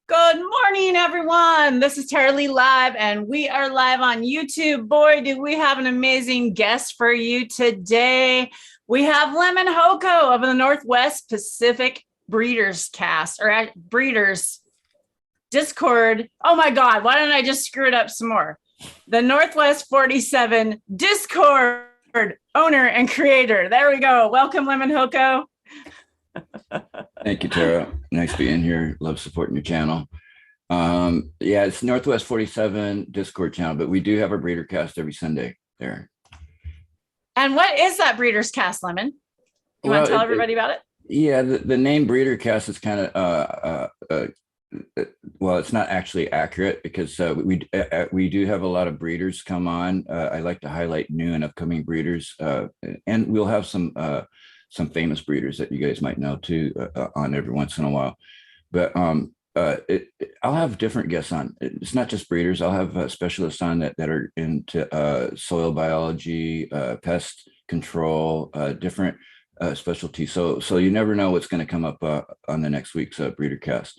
Good morning, everyone. This is Tara Lee Live, and we are live on YouTube. Boy, do we have an amazing guest for you today. We have Lemonhoco of the Northwest Pacific Breeders Cast, or Breeders Discord. Oh my God, why don't I just screw it up some more? The Northwest 47 Discord owner and creator. There we go. Welcome, Lemonhoco. Thank you, Tara. Nice being here. Love supporting your channel. Yeah, it's Northwest 47 Discord channel, but we do have our breeder cast every Sunday there. And what is that Breeders Cast, Lemon? You want to tell everybody about it? Yeah, the name breeder cast is kind of well, it's not actually accurate because we do have a lot of breeders come on. I like to highlight new and upcoming breeders, and we'll have some famous breeders that you guys might know too on every once in a while. But I'll have different guests on. It's not just breeders. I'll have specialists on that are into soil biology, pest control, different specialties. So you never know what's going to come up on the next week's breeder cast.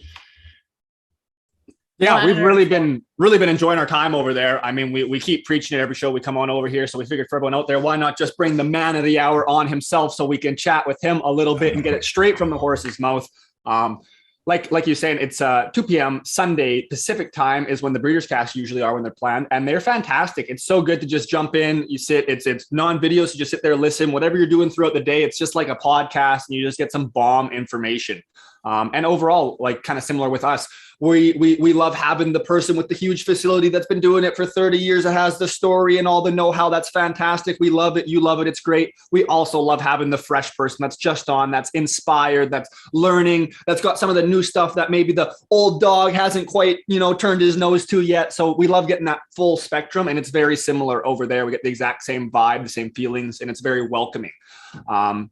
Yeah, we've really been enjoying our time over there. I mean, we keep preaching it every show we come on over here. So we figured for everyone out there, why not just bring the man of the hour on himself so we can chat with him a little bit and get it straight from the horse's mouth. Like you're saying, it's 2 p.m. Sunday Pacific time is when the breeders cast usually are when they're planned, and they're fantastic. It's so good to just jump in. You sit, it's non-video, so you just sit there, listen, whatever you're doing throughout the day. It's just like a podcast, and you just get some bomb information. And overall, like kind of similar with us, we love having the person with the huge facility that's been doing it for 30 years, that has the story and all the know-how. That's fantastic. We love it. You love it. It's great. We also love having the fresh person that's just on, that's inspired, that's learning, that's got some of the new stuff that maybe the old dog hasn't quite, turned his nose to yet. So we love getting that full spectrum, and it's very similar over there. We get the exact same vibe, the same feelings, and it's very welcoming.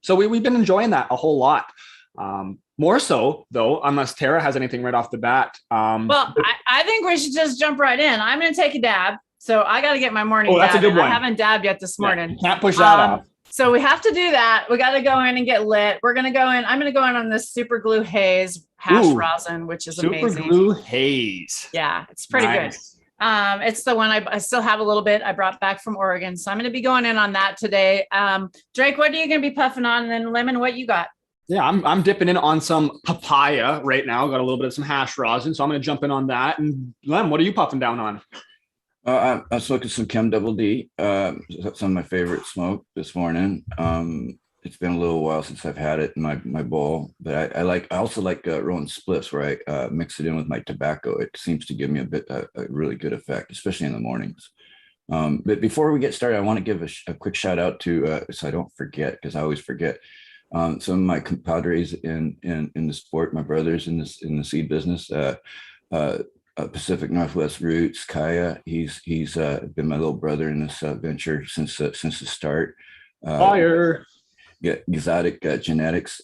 So we've been enjoying that a whole lot. More so, though, unless Tara has anything right off the bat. Well, I think we should just jump right in. I'm going to take a dab. So I got to get my morning dab. That's a good one. I haven't dabbed yet this morning. Yeah, can't push that off. So we have to do that. We got to go in and get lit. We're going to go in. I'm going to go in on this super glue haze hash rosin, which is amazing. Super glue haze. Yeah, it's pretty good. It's the one I still have a little bit I brought back from Oregon. So I'm going to be going in on that today. Drake, what are you going to be puffing on? And then Lemon, what you got? Yeah, I'm dipping in on some papaya right now. Got a little bit of some hash rosin, so I'm going to jump in on that. And Lem, what are you puffing down on? I'm smoking some Chem Double D. Some of my favorite smoke this morning. It's been a little while since I've had it in my bowl, but I also like rolling spliffs where I mix it in with my tobacco. It seems to give me a really good effect, especially in the mornings. But before we get started, I want to give a quick shout out to so I don't forget, because I always forget. Some of my compadres in the sport, my brothers in the seed business, Pacific Northwest Roots, Kaya. He's been my little brother in this venture since the start. Fire. Yeah, exotic genetics.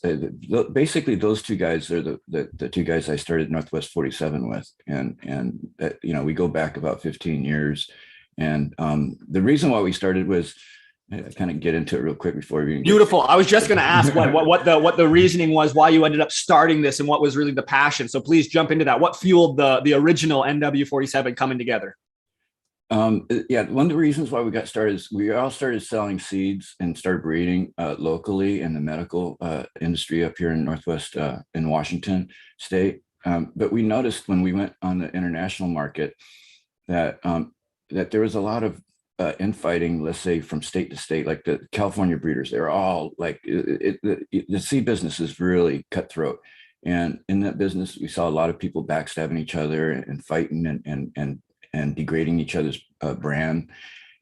Basically, those two guys are the two guys I started Northwest 47 with, and we go back about 15 years. And the reason why we started was, I kind of get into it real quick before we beautiful. I was just going to ask what the reasoning was, why you ended up starting this, and what was really the passion. So please jump into that. What fueled the original NW47 coming together? Yeah, one of the reasons why we got started is we all started selling seeds and started breeding locally in the medical industry up here in Northwest in Washington State. But we noticed when we went on the international market that there was a lot of infighting, let's say from state to state, like the California breeders. They're all like the seed business is really cutthroat, and in that business we saw a lot of people backstabbing each other and fighting and degrading each other's brand.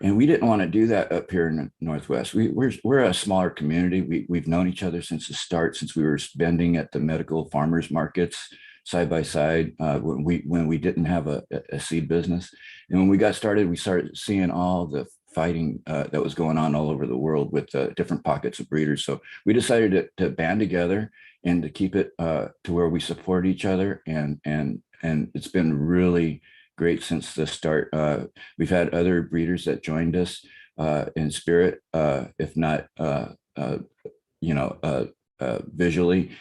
And we didn't want to do that up here in the Northwest. We're a smaller community. We've known each other since the start, since we were spending at the medical farmers markets side by side when we didn't have a seed business. And when we got started, we started seeing all the fighting that was going on all over the world with different pockets of breeders. So we decided to band together and to keep it to where we support each other. And it's been really great since the start. We've had other breeders that joined us in spirit, if not, visually.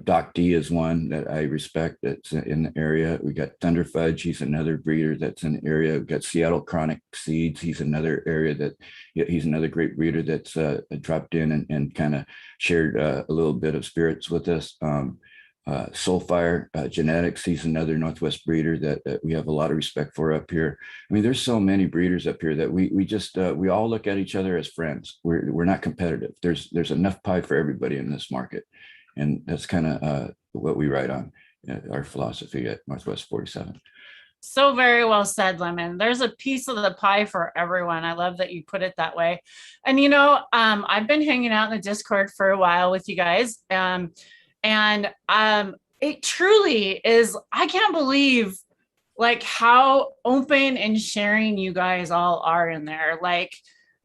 Doc D is one that I respect that's in the area. We got Thunder Fudge. He's another breeder that's in the area. We've got Seattle Chronic Seeds. He's another area that he's another great breeder that's dropped in and kind of shared a little bit of spirits with us. Soulfire Genetics. He's another Northwest breeder that we have a lot of respect for up here. I mean, there's so many breeders up here that we just we all look at each other as friends. We're not competitive. There's enough pie for everybody in this market. And that's kind of what we write on, our philosophy at Northwest 47. So very well said, Lemon. There's a piece of the pie for everyone. I love that you put it that way. And, I've been hanging out in the Discord for a while with you guys. And it truly is, I can't believe like how open and sharing you guys all are in there. Like,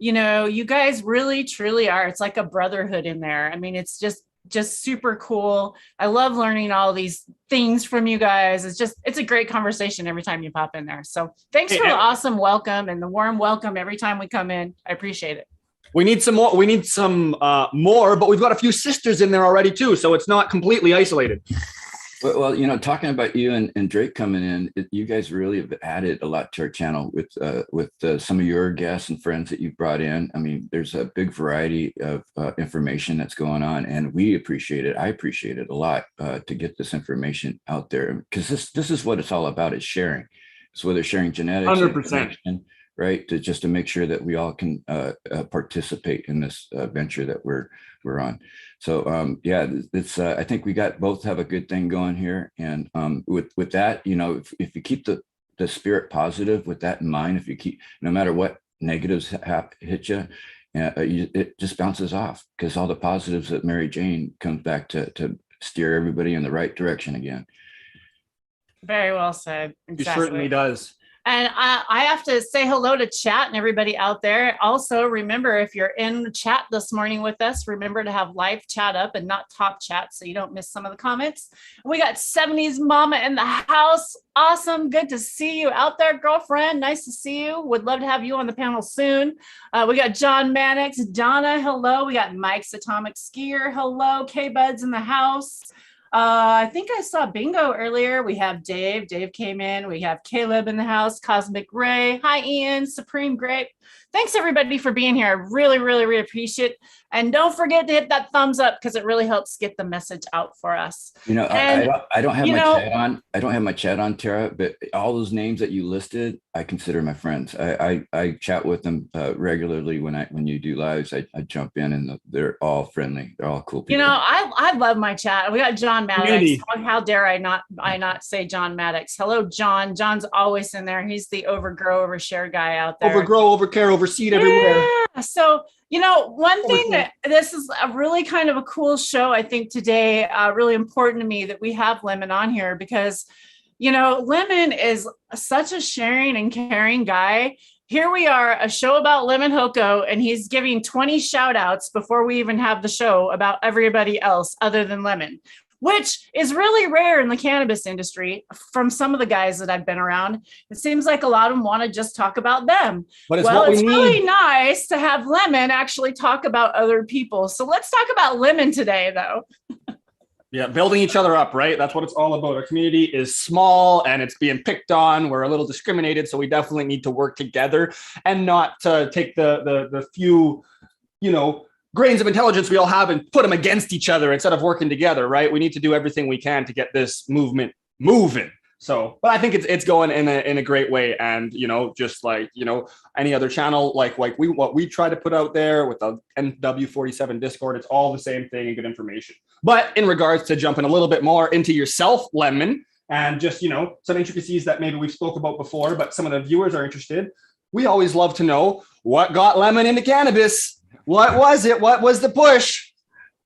you guys really, truly are. It's like a brotherhood in there. I mean, it's just super cool. I love learning all these things from you guys. It's a great conversation every time you pop in there. So thanks for the awesome welcome and the warm welcome every time we come in. I appreciate it. We need some more. We need some more, but we've got a few sisters in there already too, so it's not completely isolated. Well, talking about you and Drake coming in, you guys really have added a lot to our channel with some of your guests and friends that you've brought in. I mean, there's a big variety of information that's going on, and we appreciate it. I appreciate it a lot to get this information out there, because this is what it's all about, is sharing. So whether sharing genetics, 100%. Right, to make sure that we all can participate in this venture that we're on. So it's I think we both have a good thing going here, and with that, if you keep the spirit positive with that in mind, if you keep, no matter what negatives hit you, it just bounces off, because all the positives that Mary Jane comes back to steer everybody in the right direction again. Very well said. Exactly. He certainly does. And I have to say hello to chat and everybody out there. Also, remember, if you're in chat this morning with us, remember to have live chat up and not top chat so you don't miss some of the comments. We got 70s Mama in the house. Awesome. Good to see you out there, girlfriend. Nice to see you. Would love to have you on the panel soon. We got John Mannix, Donna, hello. We got Mike's Atomic Skier, hello. K-Buds in the house. I think I saw Bingo earlier. We have Dave. Dave came in. We have Caleb in the house. Cosmic Ray. Hi, Ian. Supreme Grape. Thanks, everybody, for being here. I really, really, really appreciate it. And don't forget to hit that thumbs up, because it really helps get the message out for us. I don't have my chat on. I don't have my chat on, Tara, but all those names that you listed, I consider my friends. I chat with them regularly when you do lives. I jump in, and they're all friendly. They're all cool people. I love my chat. We got John Maddox. How dare I not say John Maddox? Hello, John. John's always in there. He's the overgrow, overshare guy out there. Overgrow, overcare, overseed everywhere. Yeah. So one thing that this is a really kind of a cool show, I think today, really important to me that we have Lemon on here, because, Lemon is such a sharing and caring guy. Here we are, a show about Lemonhoco, and he's giving 20 shout outs before we even have the show about everybody else other than Lemon, which is really rare in the cannabis industry from some of the guys that I've been around. It seems like a lot of them want to just talk about them. But it's really nice to have Lemon actually talk about other people. So let's talk about Lemon today, though. Yeah, building each other up, right? That's what it's all about. Our community is small and it's being picked on. We're a little discriminated, so we definitely need to work together and not take the few, grains of intelligence we all have and put them against each other instead of working together, right? We need to do everything we can to get this movement moving. So, but I think it's going in a great way. And, just like, any other channel, like what we try to put out there with the NW47 Discord, it's all the same thing and good information. But in regards to jumping a little bit more into yourself, Lemon, and just, some intricacies that maybe we've spoke about before, but some of the viewers are interested. We always love to know what got Lemon into cannabis. What was it? What was the push?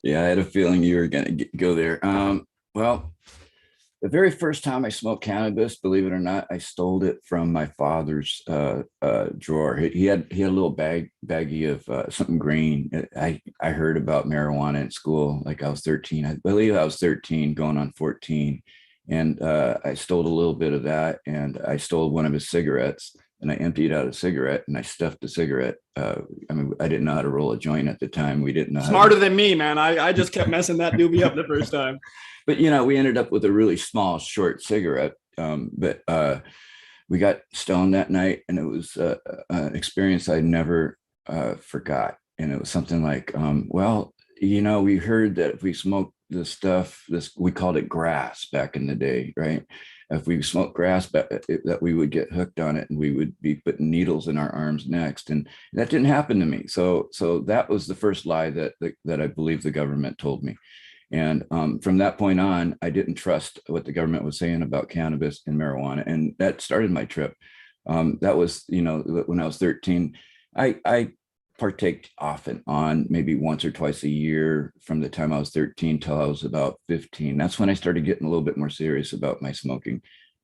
Yeah, I had a feeling you were going to go there. Well, the very first time I smoked cannabis, believe it or not, I stole it from my father's drawer. He had a little baggie of something green. I heard about marijuana in school, like I was 13. I believe I was 13, going on 14. And I stole a little bit of that, and I stole one of his cigarettes. and I emptied out a cigarette and I stuffed the cigarette. I mean, I didn't know how to roll a joint at the time. We didn't know Smarter than me, man. I just kept messing that doobie up the first time. But we ended up with a really small, short cigarette. But we got stoned that night, and it was an experience I never forgot. And it was something like, well, we heard that if we smoked this stuff, we called it grass back in the day, right? If we smoked grass, that we would get hooked on it, and we would be putting needles in our arms next. And that didn't happen to me. So that was the first lie that I believe the government told me. And from that point on, I didn't trust what the government was saying about cannabis and marijuana. And that started my trip. That was, when I was 13, I partaked off and on, maybe once or twice a year from the time I was 13 till I was about 15. That's when I started getting a little bit more serious about my smoking.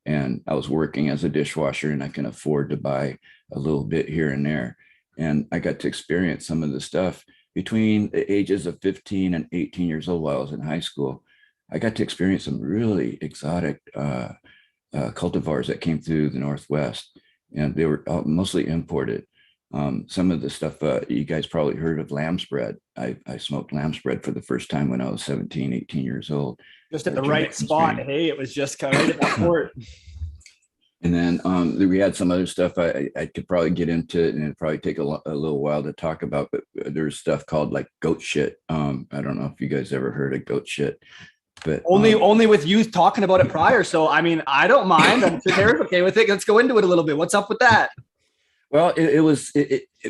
And I was working as a dishwasher, and I can afford to buy a little bit here and there. And I got to experience some of the stuff between the ages of 15 and 18 years old while I was in high school. I got to experience some really exotic cultivars that came through the Northwest, and they were mostly imported. Some of the stuff you guys probably heard of lamb's bread. I smoked lamb's bread for the first time when I was 17, 18 years old. Just at the right spot. Hey, it was just kind of right at that port. And then we had some other stuff I could probably get into, and it'd probably take a little while to talk about, but there's stuff called like goat shit. I don't know if you guys ever heard of goat shit, but only with you talking about it prior. So, I mean, I don't mind. I'm okay with it. Let's go into it a little bit. What's up with that? Well,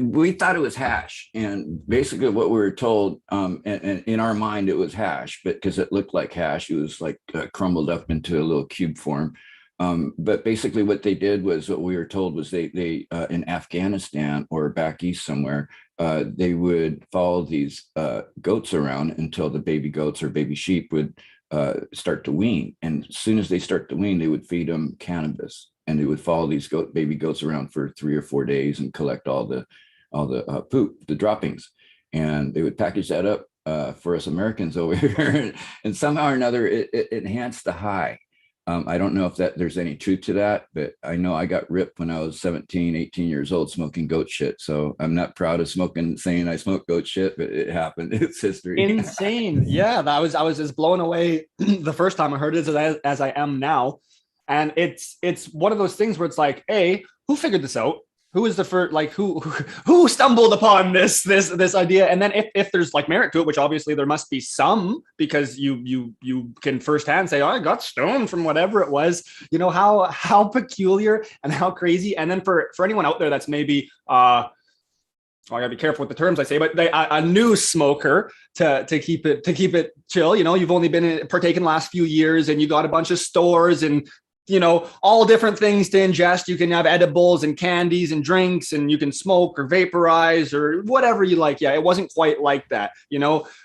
we thought it was hash, and basically what we were told, and in our mind it was hash, but because it looked like hash, it was like crumbled up into a little cube form. But basically what they did was, what we were told was they in Afghanistan or back east somewhere, they would follow these goats around until the baby goats or baby sheep would start to wean. And as soon as they start to wean, they would feed them cannabis, and they would follow these baby goats around for 3 or 4 days and collect all the poop, the droppings, and they would package that up for us Americans over here, and somehow or another it enhanced the high. I don't know if there's any truth to that, but I know I got ripped when I was 17, 18 years old smoking goat shit. So I'm not proud of saying I smoked goat shit, but it happened. It's history. Insane. Yeah, I was as blown away the first time I heard it as I am now. And it's one of those things where it's like, hey, who figured this out? Who is the first, like, who stumbled upon this idea? And then if there's like merit to it, which obviously there must be some, because you can firsthand say, oh, I got stoned from whatever it was, how peculiar and how crazy. And then for anyone out there that's maybe I gotta be careful with the terms I say, but a new smoker to keep it chill. You've only been partaking the last few years, and you got a bunch of stores and all different things to ingest. You can have edibles and candies and drinks, and you can smoke or vaporize or whatever you like. Yeah, it wasn't quite like that.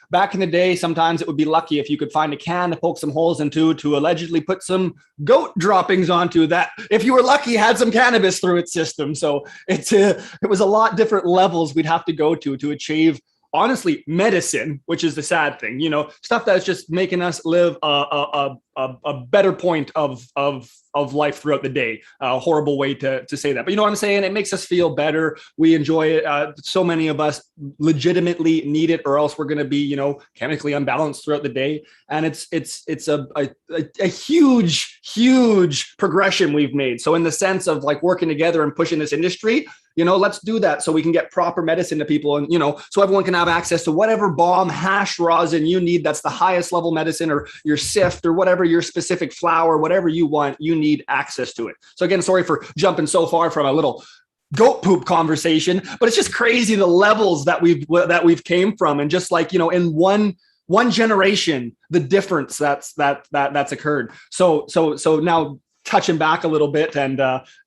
Back in the day, sometimes it would be lucky if you could find a can to poke some holes into to allegedly put some goat droppings onto that. If you were lucky, had some cannabis through its system. So it was a lot different levels we'd have to go to achieve, honestly, medicine, which is the sad thing, stuff that's just making us live a better point of life throughout the day. A horrible way to say that, but you know what I'm saying? It makes us feel better. We enjoy it. So many of us legitimately need it, or else we're going to be, chemically unbalanced throughout the day. And it's a huge progression we've made. So in the sense of like working together and pushing this industry, let's do that so we can get proper medicine to people, and so everyone can have access to whatever bomb hash rosin you need. That's the highest level medicine, or your sift, or whatever your specific flower, whatever you want, you need access to it. So again, sorry for jumping so far from a little goat poop conversation, but it's just crazy the levels that we've came from, and just like in one generation, the difference that's occurred. So now, touching back a little bit and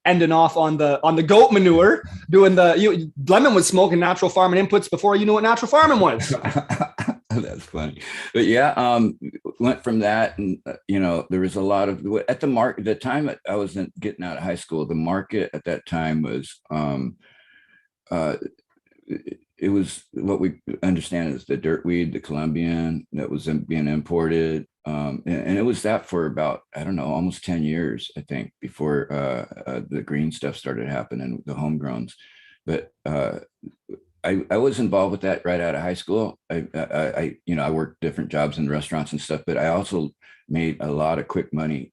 ending off on the goat manure, Lemon was smoking natural farming inputs before you knew what natural farming was. That's funny. But yeah, went from that, and there was a lot of at the market. The time I was getting out of high school, the market at that time was it was what we understand as the dirt weed, the Colombian that was being imported. And it was that for about, I don't know, almost 10 years, I think, before the green stuff started happening, the homegrowns. But I was involved with that right out of high school. I worked different jobs in restaurants and stuff, but I also made a lot of quick money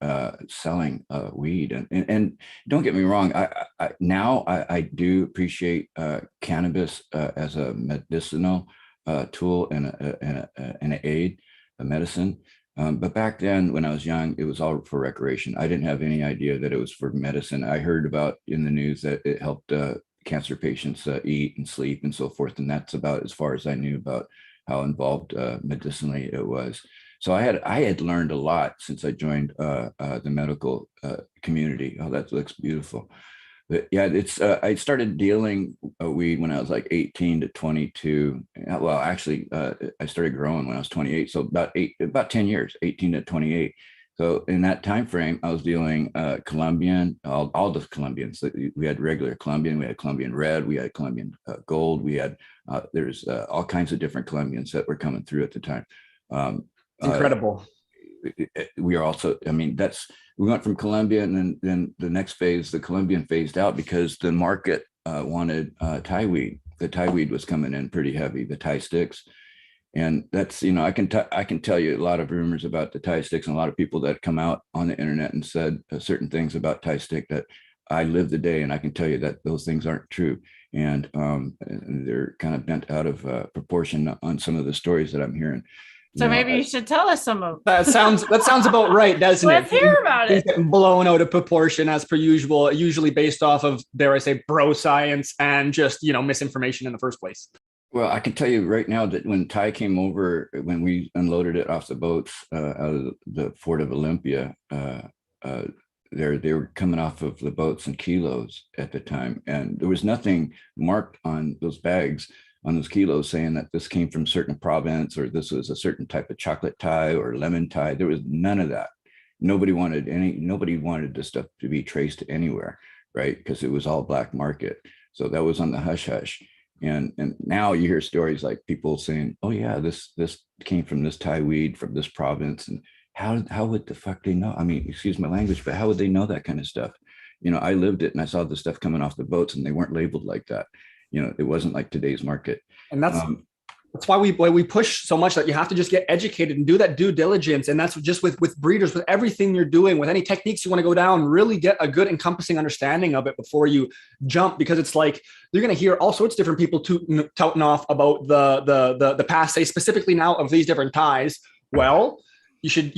selling weed. And don't get me wrong, I do appreciate cannabis as a medicinal tool and an aid, a medicine. But back then, when I was young, it was all for recreation. I didn't have any idea that it was for medicine. I heard about in the news that it helped cancer patients eat and sleep and so forth. And that's about as far as I knew about how involved medicinally it was. So I had learned a lot since I joined the medical community. Oh, that looks beautiful. But yeah, it's I started dealing weed when I was like 18 to 22. Well, actually, I started growing when I was 28. So about 10 years, 18 to 28. So in that time frame, I was dealing Colombian, all the Colombians. We had regular Colombian, we had Colombian red, we had Colombian gold, we had there's all kinds of different Colombians that were coming through at the time. Incredible. We are also, I mean, we went from Colombia, and then the next phase, the Colombian phased out because the market wanted Thai weed. The Thai weed was coming in pretty heavy, the Thai sticks. And that's, I can tell you a lot of rumors about the Thai sticks, and a lot of people that come out on the internet and said certain things about Thai stick that I live the day, and I can tell you that those things aren't true. And they're kind of bent out of proportion on some of the stories that I'm hearing. So maybe you should tell us some of that. Sounds about right, doesn't it? Let's hear about it. Getting blown out of proportion as per usual, usually based off of, dare I say, bro science and just misinformation in the first place. Well, I can tell you right now that when Ty came over, when we unloaded it off the boats out of the Fort of Olympia, they were coming off of the boats in kilos at the time, and there was nothing marked on those bags, on those kilos, saying that this came from certain province or this was a certain type of chocolate Thai or lemon Thai. There was none of that. Nobody wanted this stuff to be traced anywhere, right? Because it was all black market. So that was on the hush hush. And now you hear stories like people saying, "Oh yeah, this came from this Thai weed from this province." And how would the fuck they know? I mean, excuse my language, but how would they know that kind of stuff? I lived it, and I saw the stuff coming off the boats, and they weren't labeled like that. It wasn't like today's market. And that's why we push so much that you have to just get educated and do that due diligence. And that's just with breeders, with everything you're doing, with any techniques you want to go down, really get a good encompassing understanding of it before you jump, because it's like you're going to hear all sorts of different people touting off about the past, say specifically now of these different ties. Well, you should,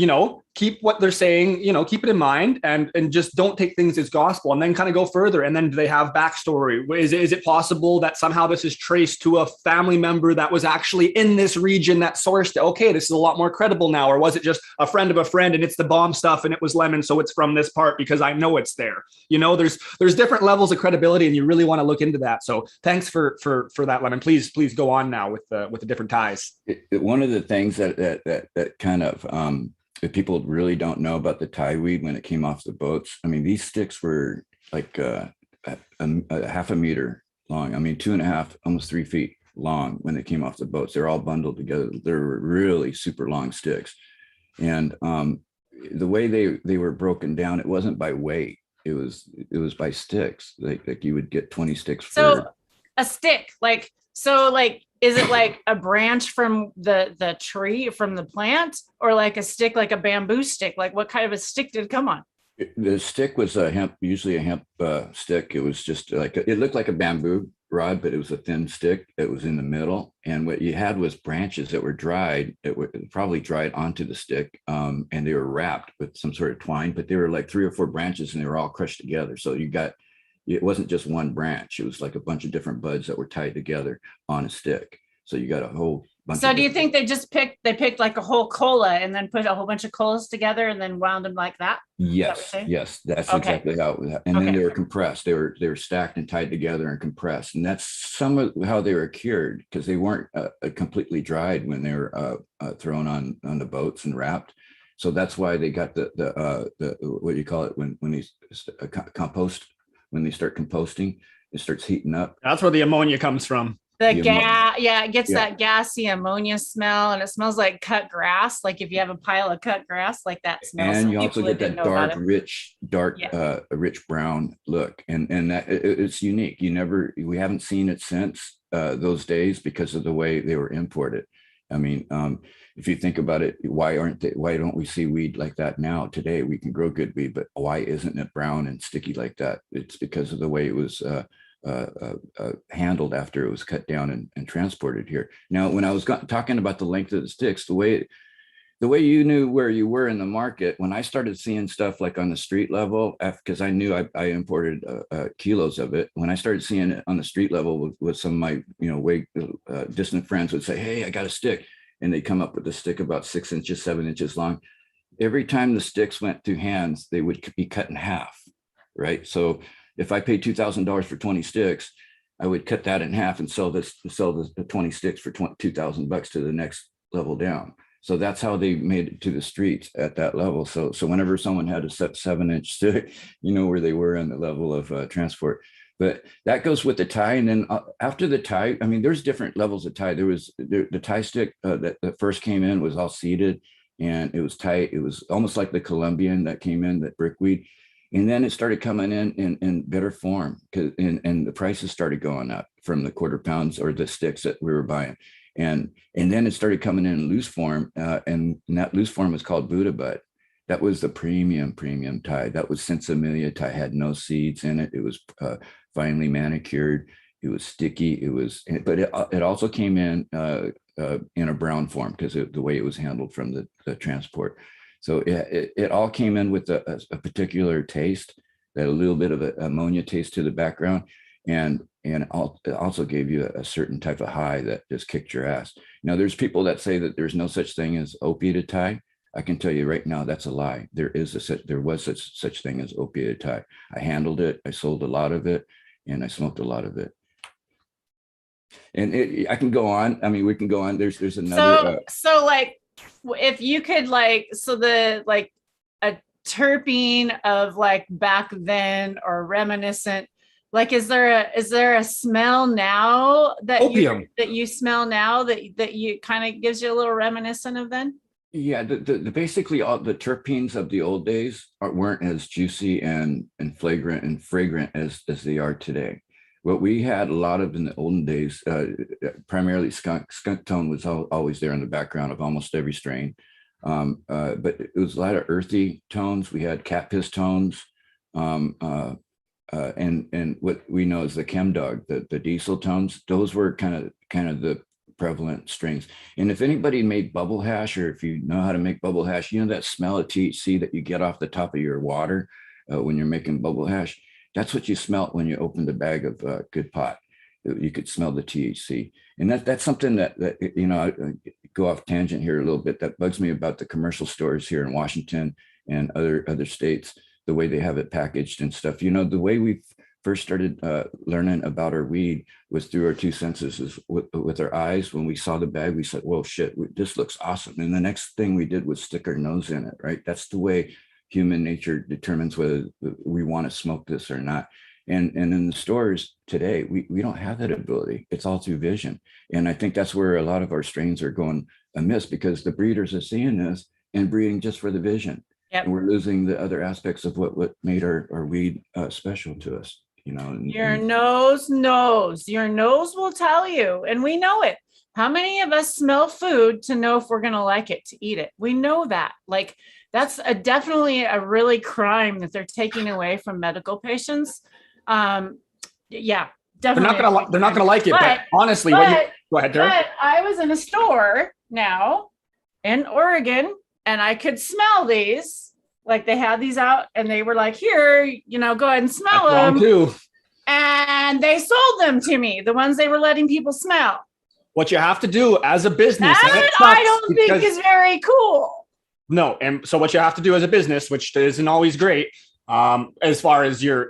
keep what they're saying, keep it in mind and just don't take things as gospel, and then kind of go further. And then do they have backstory? Is it possible that somehow this is traced to a family member that was actually in this region that sourced it? Okay, this is a lot more credible now. Or was it just a friend of a friend and it's the bomb stuff and it was lemon, so it's from this part because I know it's there? There's different levels of credibility, and you really want to look into that. So thanks for that, Lemon. Please go on now with the different ties. One of the things that kind of if people really don't know about the Thai weed when it came off the boats, I mean, these sticks were like a half a meter long. I mean, 2.5, almost 3 feet long when they came off the boats. They're all bundled together. They're really super long sticks. And the way they were broken down, it wasn't by weight. It was by sticks. Like you would get 20 sticks. So a stick, is it like a branch from the tree, from the plant, or like a stick, like a bamboo stick? Like what kind of a stick did it come on? The stick was usually a hemp stick. It was just it looked like a bamboo rod, but it was a thin stick that was in the middle. And what you had was branches that were dried. It were probably dried onto the stick, and they were wrapped with some sort of twine, but they were like 3 or 4 branches, and they were all crushed together. So it wasn't just one branch. It was like a bunch of different buds that were tied together on a stick. So you got a whole bunch. So do you think they picked like a whole cola and then put a whole bunch of colas together and then wound them like that? Yes, that's exactly how it was. And then they were compressed. They were stacked and tied together and compressed. And that's some of how they were cured, because they weren't completely dried when they were thrown on the boats and wrapped. So that's why they got the what do you call it when they compost. When they start composting, it starts heating up. That's where the ammonia comes from. The The gas, yeah, it gets Yeah. that gassy ammonia smell, and it smells like cut grass. Like if you have a pile of cut grass, like that smell. And Some you also people that get didn't that know about dark, it. Yeah. rich brown look, and that it's unique. We haven't seen it since those days because of the way they were imported. I mean, if you think about it, why don't we see weed like that now today? We can grow good weed, but why isn't it brown and sticky like that? It's because of the way it was handled after it was cut down and transported here. Now, when I was talking about the length of the sticks, the way you knew where you were in the market, when I started seeing stuff like on the street level, because I knew I imported kilos of it. When I started seeing it on the street level with some of my, way distant friends would say, "Hey, I got a stick," and they come up with a stick about 6 inches, 7 inches long. Every time the sticks went through hands, they would be cut in half, right? So if I paid $2,000 for 20 sticks, I would cut that in half and sell the 20 sticks for $2,000 to the next level down. So that's how they made it to the streets at that level. So whenever someone had a 7-inch stick, you know where they were on the level of transport. But that goes with the tie. And then after the tie, I mean, there's different levels of tie. There was the tie stick that first came in was all seeded and it was tight. It was almost like the Colombian that came in, that brickweed. And then it started coming in better form, and the prices started going up from the quarter pounds or the sticks that we were buying. And then it started coming in loose form, and that loose form was called Buddha Bud. That was the premium tie. That was Sinsemilla tie, had no seeds in it. It was finely manicured. It was sticky. But it also came in a brown form because the way it was handled from the transport. So it all came in with a particular taste, that a little bit of an ammonia taste to the background. And it also gave you a certain type of high that just kicked your ass. Now, there's people that say that there's no such thing as opiated tie. I can tell you right now, that's a lie. There was such thing as opiated tie. I handled it. I sold a lot of it, and I smoked a lot of it. And I can go on. I mean, we can go on. There's another. So like, if you could a terpene of like back then or reminiscent. Like, is there a smell now that Opium. you smell now that you kind of gives you a little reminiscent of then? Yeah, basically all the terpenes of the old days weren't as juicy and flagrant and fragrant as they are today. What we had a lot of in the olden days, primarily skunk tone was always there in the background of almost every strain. But it was a lot of earthy tones. We had cat piss tones. And what we know is the chem dog, the diesel tones, those were kind of the prevalent strains. And if anybody made bubble hash, or if you know how to make bubble hash, that smell of THC that you get off the top of your water when you're making bubble hash, that's what you smelt when you opened a bag of good pot. You could smell the THC. And that's something that I go off tangent here a little bit, that bugs me about the commercial stores here in Washington and other states, the way they have it packaged and stuff. The way we first started learning about our weed was through our two senses, is with our eyes. When we saw the bag, we said, "Whoa, shit, this looks awesome." And the next thing we did was stick our nose in it, right? That's the way human nature determines whether we want to smoke this or not. And in the stores today, we don't have that ability. It's all through vision. And I think that's where a lot of our strains are going amiss, because the breeders are seeing this and breeding just for the vision. Yep. And we're losing the other aspects of what made our weed special to us. Your nose knows. Your nose will tell you, and we know it. How many of us smell food to know if we're going to like it, to eat it? We know that. Like, that's definitely a really crime that they're taking away from medical patients. Yeah, definitely. They're not gonna like it. But honestly, go ahead, Terry. But I was in a store now in Oregon, and I could smell these. Like, they had these out, and they were like, "Here, go ahead and smell them." Too. And they sold them to me, the ones they were letting people smell. What you have to do as a business, I don't think is very cool. No, and so what you have to do as a business, which isn't always great, as far as your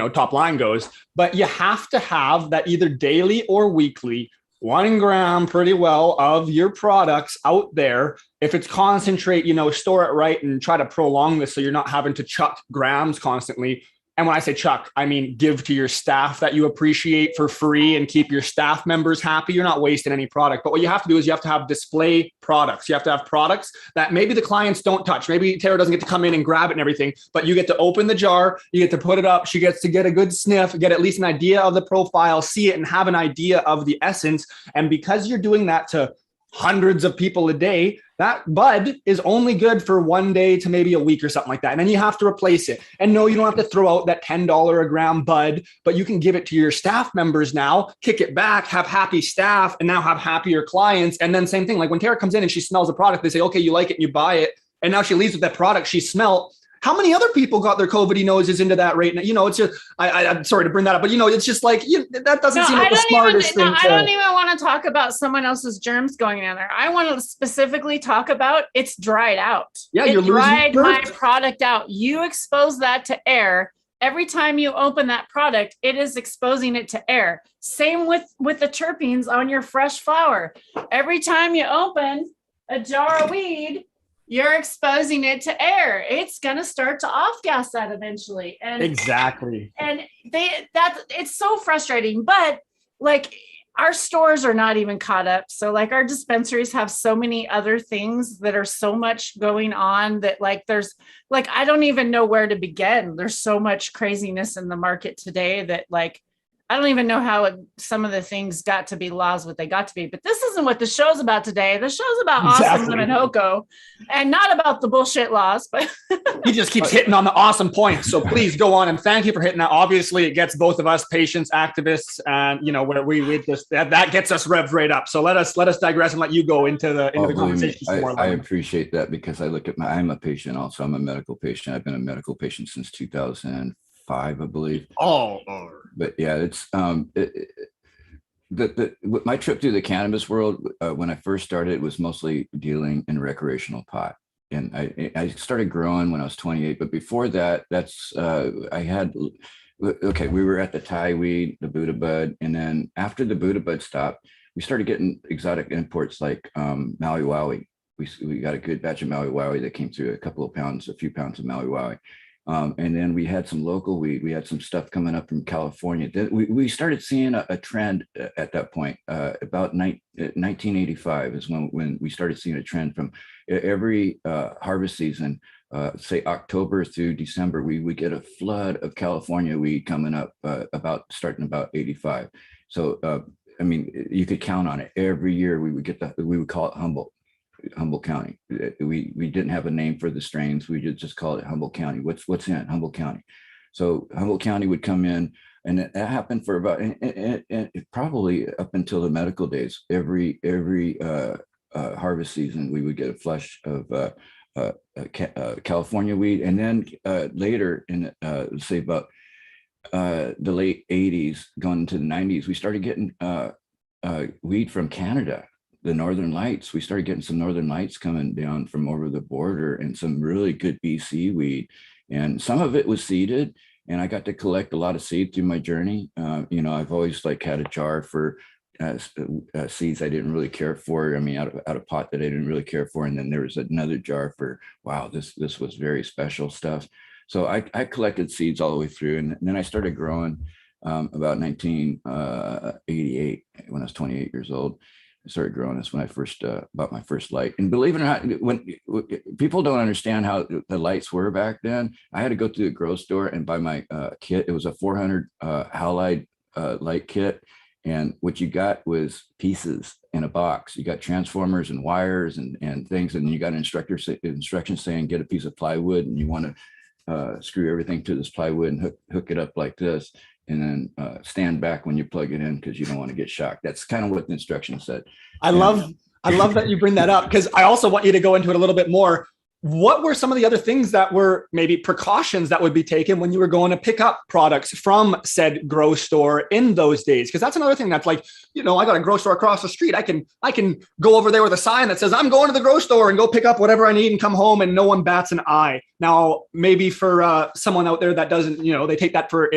top line goes, but you have to have that either daily or weekly 1 gram pretty well of your products out there. If it's concentrate, store it right and try to prolong this so you're not having to chuck grams constantly. And when I say chuck, I mean give to your staff that you appreciate for free and keep your staff members happy. You're not wasting any product. But what you have to do is you have to have display products. You have to have products that maybe the clients don't touch. Maybe Tara doesn't get to come in and grab it and everything, but you get to open the jar, you get to put it up. She gets to get a good sniff, get at least an idea of the profile, see it and have an idea of the essence. And because you're doing that to hundreds of people a day, that bud is only good for 1 day to maybe a week or something like that. And then you have to replace it. And no, you don't have to throw out that $10 a gram bud, but you can give it to your staff members now, kick it back, have happy staff, and now have happier clients. And then same thing, like when Tara comes in and she smells a product, they say, okay, you like it and you buy it. And now she leaves with that product she smelled. How many other people got their COVID noses into that rate? You know, it's just, I'm sorry to bring that up, but you know, it's just like, that doesn't seem like the smartest thing. I don't even want to talk about someone else's germs going in there. I want to specifically talk about it's dried out. Yeah, you're dried my product out. You expose that to air. Every time you open that product, it is exposing it to air. Same with the terpenes on your fresh flower. Every time you open a jar of weed, you're exposing it to air. It's going to start to off gas that eventually. And exactly. And it's so frustrating, but like our stores are not even caught up. So like our dispensaries have so many other things that are so much going on that like, there's like, I don't even know where to begin. There's so much craziness in the market today that like, I don't even know how some of the things got to be laws, what they got to be, but this isn't what the show's about today. The show's about awesome Lemonhoco and not about the bullshit laws, but he just keeps hitting on the awesome points. So please go on and thank you for hitting that. Obviously it gets both of us patients, activists, and you know, where we just, that gets us revved right up. So let us digress and let you go into the conversation. I appreciate that because I look at I'm a patient also. I'm a medical patient. I've been a medical patient since 2005, I believe. But yeah, it's my trip through the cannabis world when I first started was mostly dealing in recreational pot, and I started growing when I was 28. But before that, we were at the Thai weed, the Buddha bud, and then after the Buddha bud stopped, we started getting exotic imports like Maui Wowie. We got a good batch of Maui Wowie that came through, a few pounds of Maui Wowie. And then we had some local weed. We had some stuff coming up from California. Then we started seeing a trend at that point. About 1985 is when we started seeing a trend from every harvest season, say October through December, we would get a flood of California weed coming up starting about 85. So, I mean, you could count on it. Every year we would call it Humboldt County. We didn't have a name for the strains. We just called it Humboldt County. What's in it? Humboldt County. So Humboldt County would come in, and that happened for about and probably up until the medical days. Every harvest season, we would get a flush of California weed, and then later in say about the late 80s, going into the 90s, we started getting weed from Canada. The Northern Lights, we started getting some Northern Lights coming down from over the border and some really good BC weed. And some of it was seeded, and I got to collect a lot of seed through my journey. You know, I've always like had a jar for seeds I didn't really care for. I mean, out of pot that I didn't really care for. And then there was another jar for, wow, this was very special stuff. So I collected seeds all the way through. And then I started growing about 1988 when I was 28 years old. I started growing this when I first bought my first light. And believe it or not, when people don't understand how the lights were back then, I had to go to the grocery store and buy my kit. It was a 400 halide light kit. And what you got was pieces in a box. You got transformers and wires and things. And then you got instructions saying, get a piece of plywood and you want to screw everything to this plywood and hook it up like this. And then stand back when you plug it in because you don't want to get shocked. That's kind of what the instructions said. I love that you bring that up because I also want you to go into it a little bit more. What were some of the other things that were maybe precautions that would be taken when you were going to pick up products from said grow store in those days? Because that's another thing that's like, you know, I got a grow store across the street. I can go over there with a sign that says I'm going to the grow store and go pick up whatever I need and come home and no one bats an eye. Now, maybe for someone out there that doesn't, you know, they take that for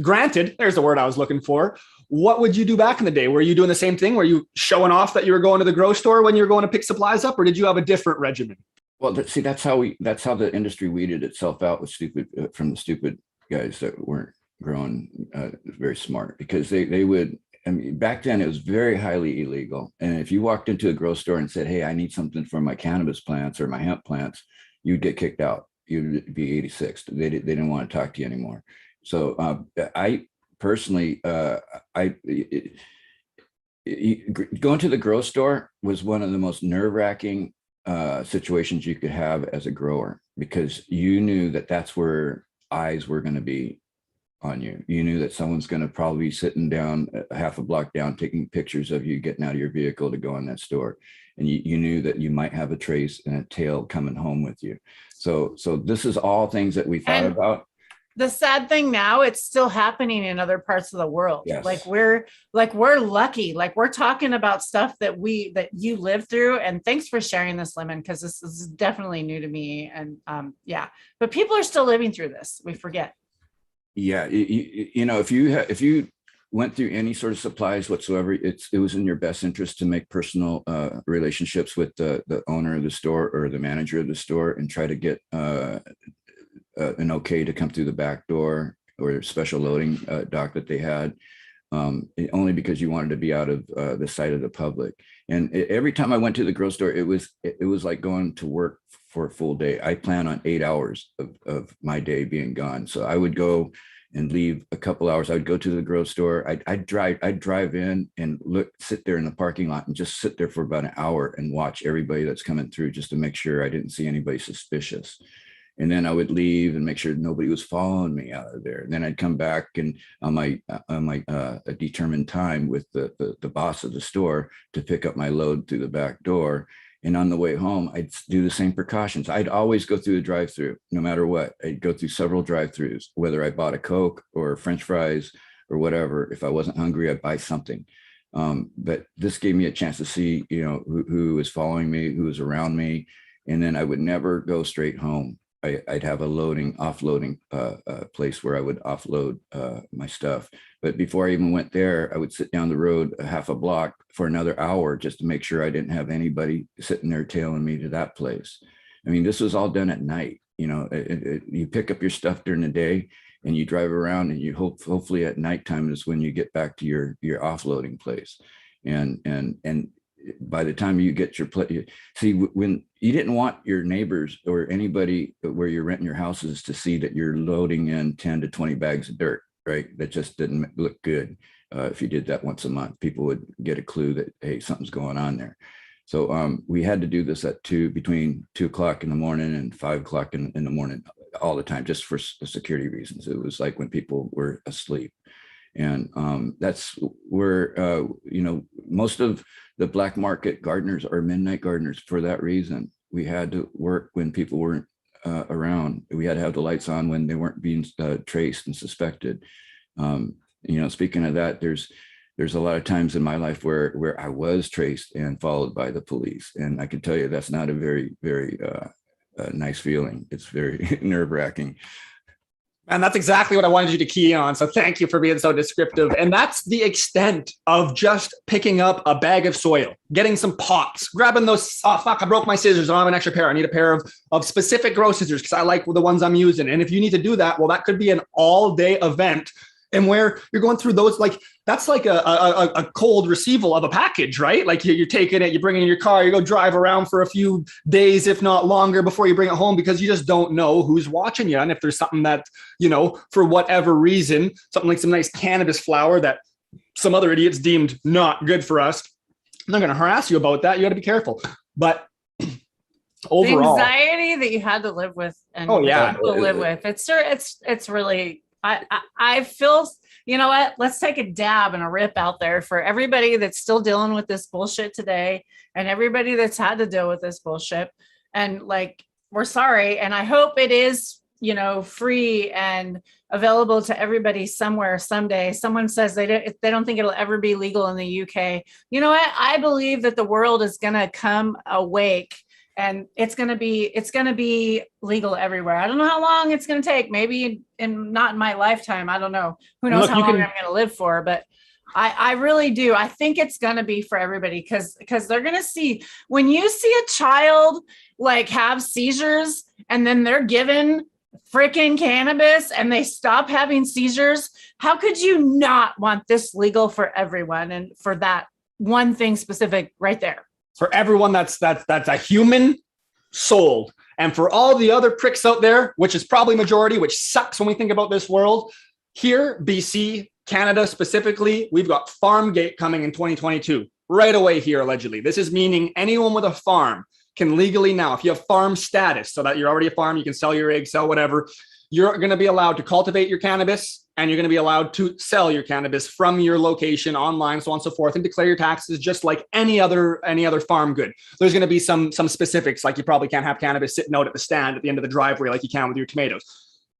granted, there's the word I was looking for. What would you do back in the day? Were you doing the same thing? Were you showing off that you were going to the grocery store when you were going to pick supplies up, or did you have a different regimen? Well, see, that's how the industry weeded itself out with stupid from the stupid guys that weren't growing very smart because they would. I mean, back then it was very highly illegal, and if you walked into a grocery store and said, "Hey, I need something for my cannabis plants or my hemp plants," you'd get kicked out. You'd be 86. They didn't want to talk to you anymore. So I personally, going to the grocery store was one of the most nerve-wracking situations you could have as a grower because you knew that that's where eyes were going to be on you. You knew that someone's going to probably be sitting down half a block down, taking pictures of you getting out of your vehicle to go in that store. And you knew that you might have a trace and a tail coming home with you. So this is all things that we thought about. The sad thing now, it's still happening in other parts of the world. Yes. Like we're lucky. Like we're talking about stuff that you lived through. And thanks for sharing this, Lemon, because this is definitely new to me. And yeah, but people are still living through this. We forget. Yeah, you know, if you went through any sort of supplies whatsoever, it was in your best interest to make personal relationships with the owner of the store or the manager of the store and try to get an okay to come through the back door or special loading dock that they had, only because you wanted to be out of the sight of the public. And every time I went to the grocery store, it was like going to work for a full day. I plan on 8 hours of my day being gone. So I would go and leave a couple hours. I would go to the grocery store. I'd drive in and sit there in the parking lot and just sit there for about an hour and watch everybody that's coming through just to make sure I didn't see anybody suspicious. And then I would leave and make sure nobody was following me out of there. And then I'd come back and on my determined time with the boss of the store to pick up my load through the back door. And on the way home, I'd do the same precautions. I'd always go through a drive-through, no matter what. I'd go through several drive-throughs, whether I bought a Coke or French fries or whatever. If I wasn't hungry, I'd buy something. But this gave me a chance to see, you know, who was following me, who was around me. And then I would never go straight home. I'd have a offloading place where I would offload my stuff. But before I even went there, I would sit down the road a half a block for another hour just to make sure I didn't have anybody sitting there tailing me to that place. I mean, this was all done at night. You know, you pick up your stuff during the day and you drive around, and you hopefully at nighttime is when you get back to your offloading place. And by the time you get your place, see, when you didn't want your neighbors or anybody where you're renting your houses to see that you're loading in 10 to 20 bags of dirt, right? That just didn't look good. If you did that once a month, people would get a clue that, hey, something's going on there. So we had to do this between 2 o'clock in the morning and 5 o'clock in the morning all the time, just for security reasons. It was like when people were asleep. And that's where, you know, most of the black market gardeners are midnight gardeners for that reason. We had to work when people weren't around. We had to have the lights on when they weren't being traced and suspected. You know, speaking of that, there's a lot of times in my life where I was traced and followed by the police. And I can tell you that's not a very, very nice feeling. It's very nerve-wracking. And that's exactly what I wanted you to key on. So thank you for being so descriptive. And that's the extent of just picking up a bag of soil, getting some pots, grabbing those, oh, fuck, I broke my scissors. I don't have an extra pair. I need a pair of specific grow scissors because I like the ones I'm using. And if you need to do that, well, that could be an all-day event. And where you're going through those, like, that's like a cold receival of a package, right? Like you're taking it, you bring it in your car, you go drive around for a few days, if not longer, before you bring it home, because you just don't know who's watching you. And if there's something that, you know, for whatever reason, something like some nice cannabis flower that some other idiots deemed not good for us, they're going to harass you about that. You got to be careful. But overall, the anxiety that you had to live with and live with, it's really, I feel, you know what, let's take a dab and a rip out there for everybody that's still dealing with this bullshit today and everybody that's had to deal with this bullshit. And like, we're sorry. And I hope it is, you know, free and available to everybody somewhere someday. Someone says they don't think it'll ever be legal in the UK. You know what? I believe that the world is going to come awake and it's going to be legal everywhere. I don't know how long it's going to take. Maybe not in my lifetime. I don't know. Who knows how long I'm going to live for, but I really do. I think it's going to be for everybody because they're going to see when you see a child like have seizures and then they're given freaking cannabis and they stop having seizures. How could you not want this legal for everyone and for that one thing specific right there? For everyone that's a human sold. And for all the other pricks out there, which is probably majority, which sucks when we think about this world, here, BC, Canada specifically, we've got farm gate coming in 2022, right away here, allegedly. This is meaning anyone with a farm can legally now, if you have farm status, so that you're already a farm, you can sell your eggs, sell whatever, you're going to be allowed to cultivate your cannabis and you're going to be allowed to sell your cannabis from your location online, so on and so forth, and declare your taxes just like any other farm good. There's going to be some specifics, like you probably can't have cannabis sitting out at the stand at the end of the driveway like you can with your tomatoes.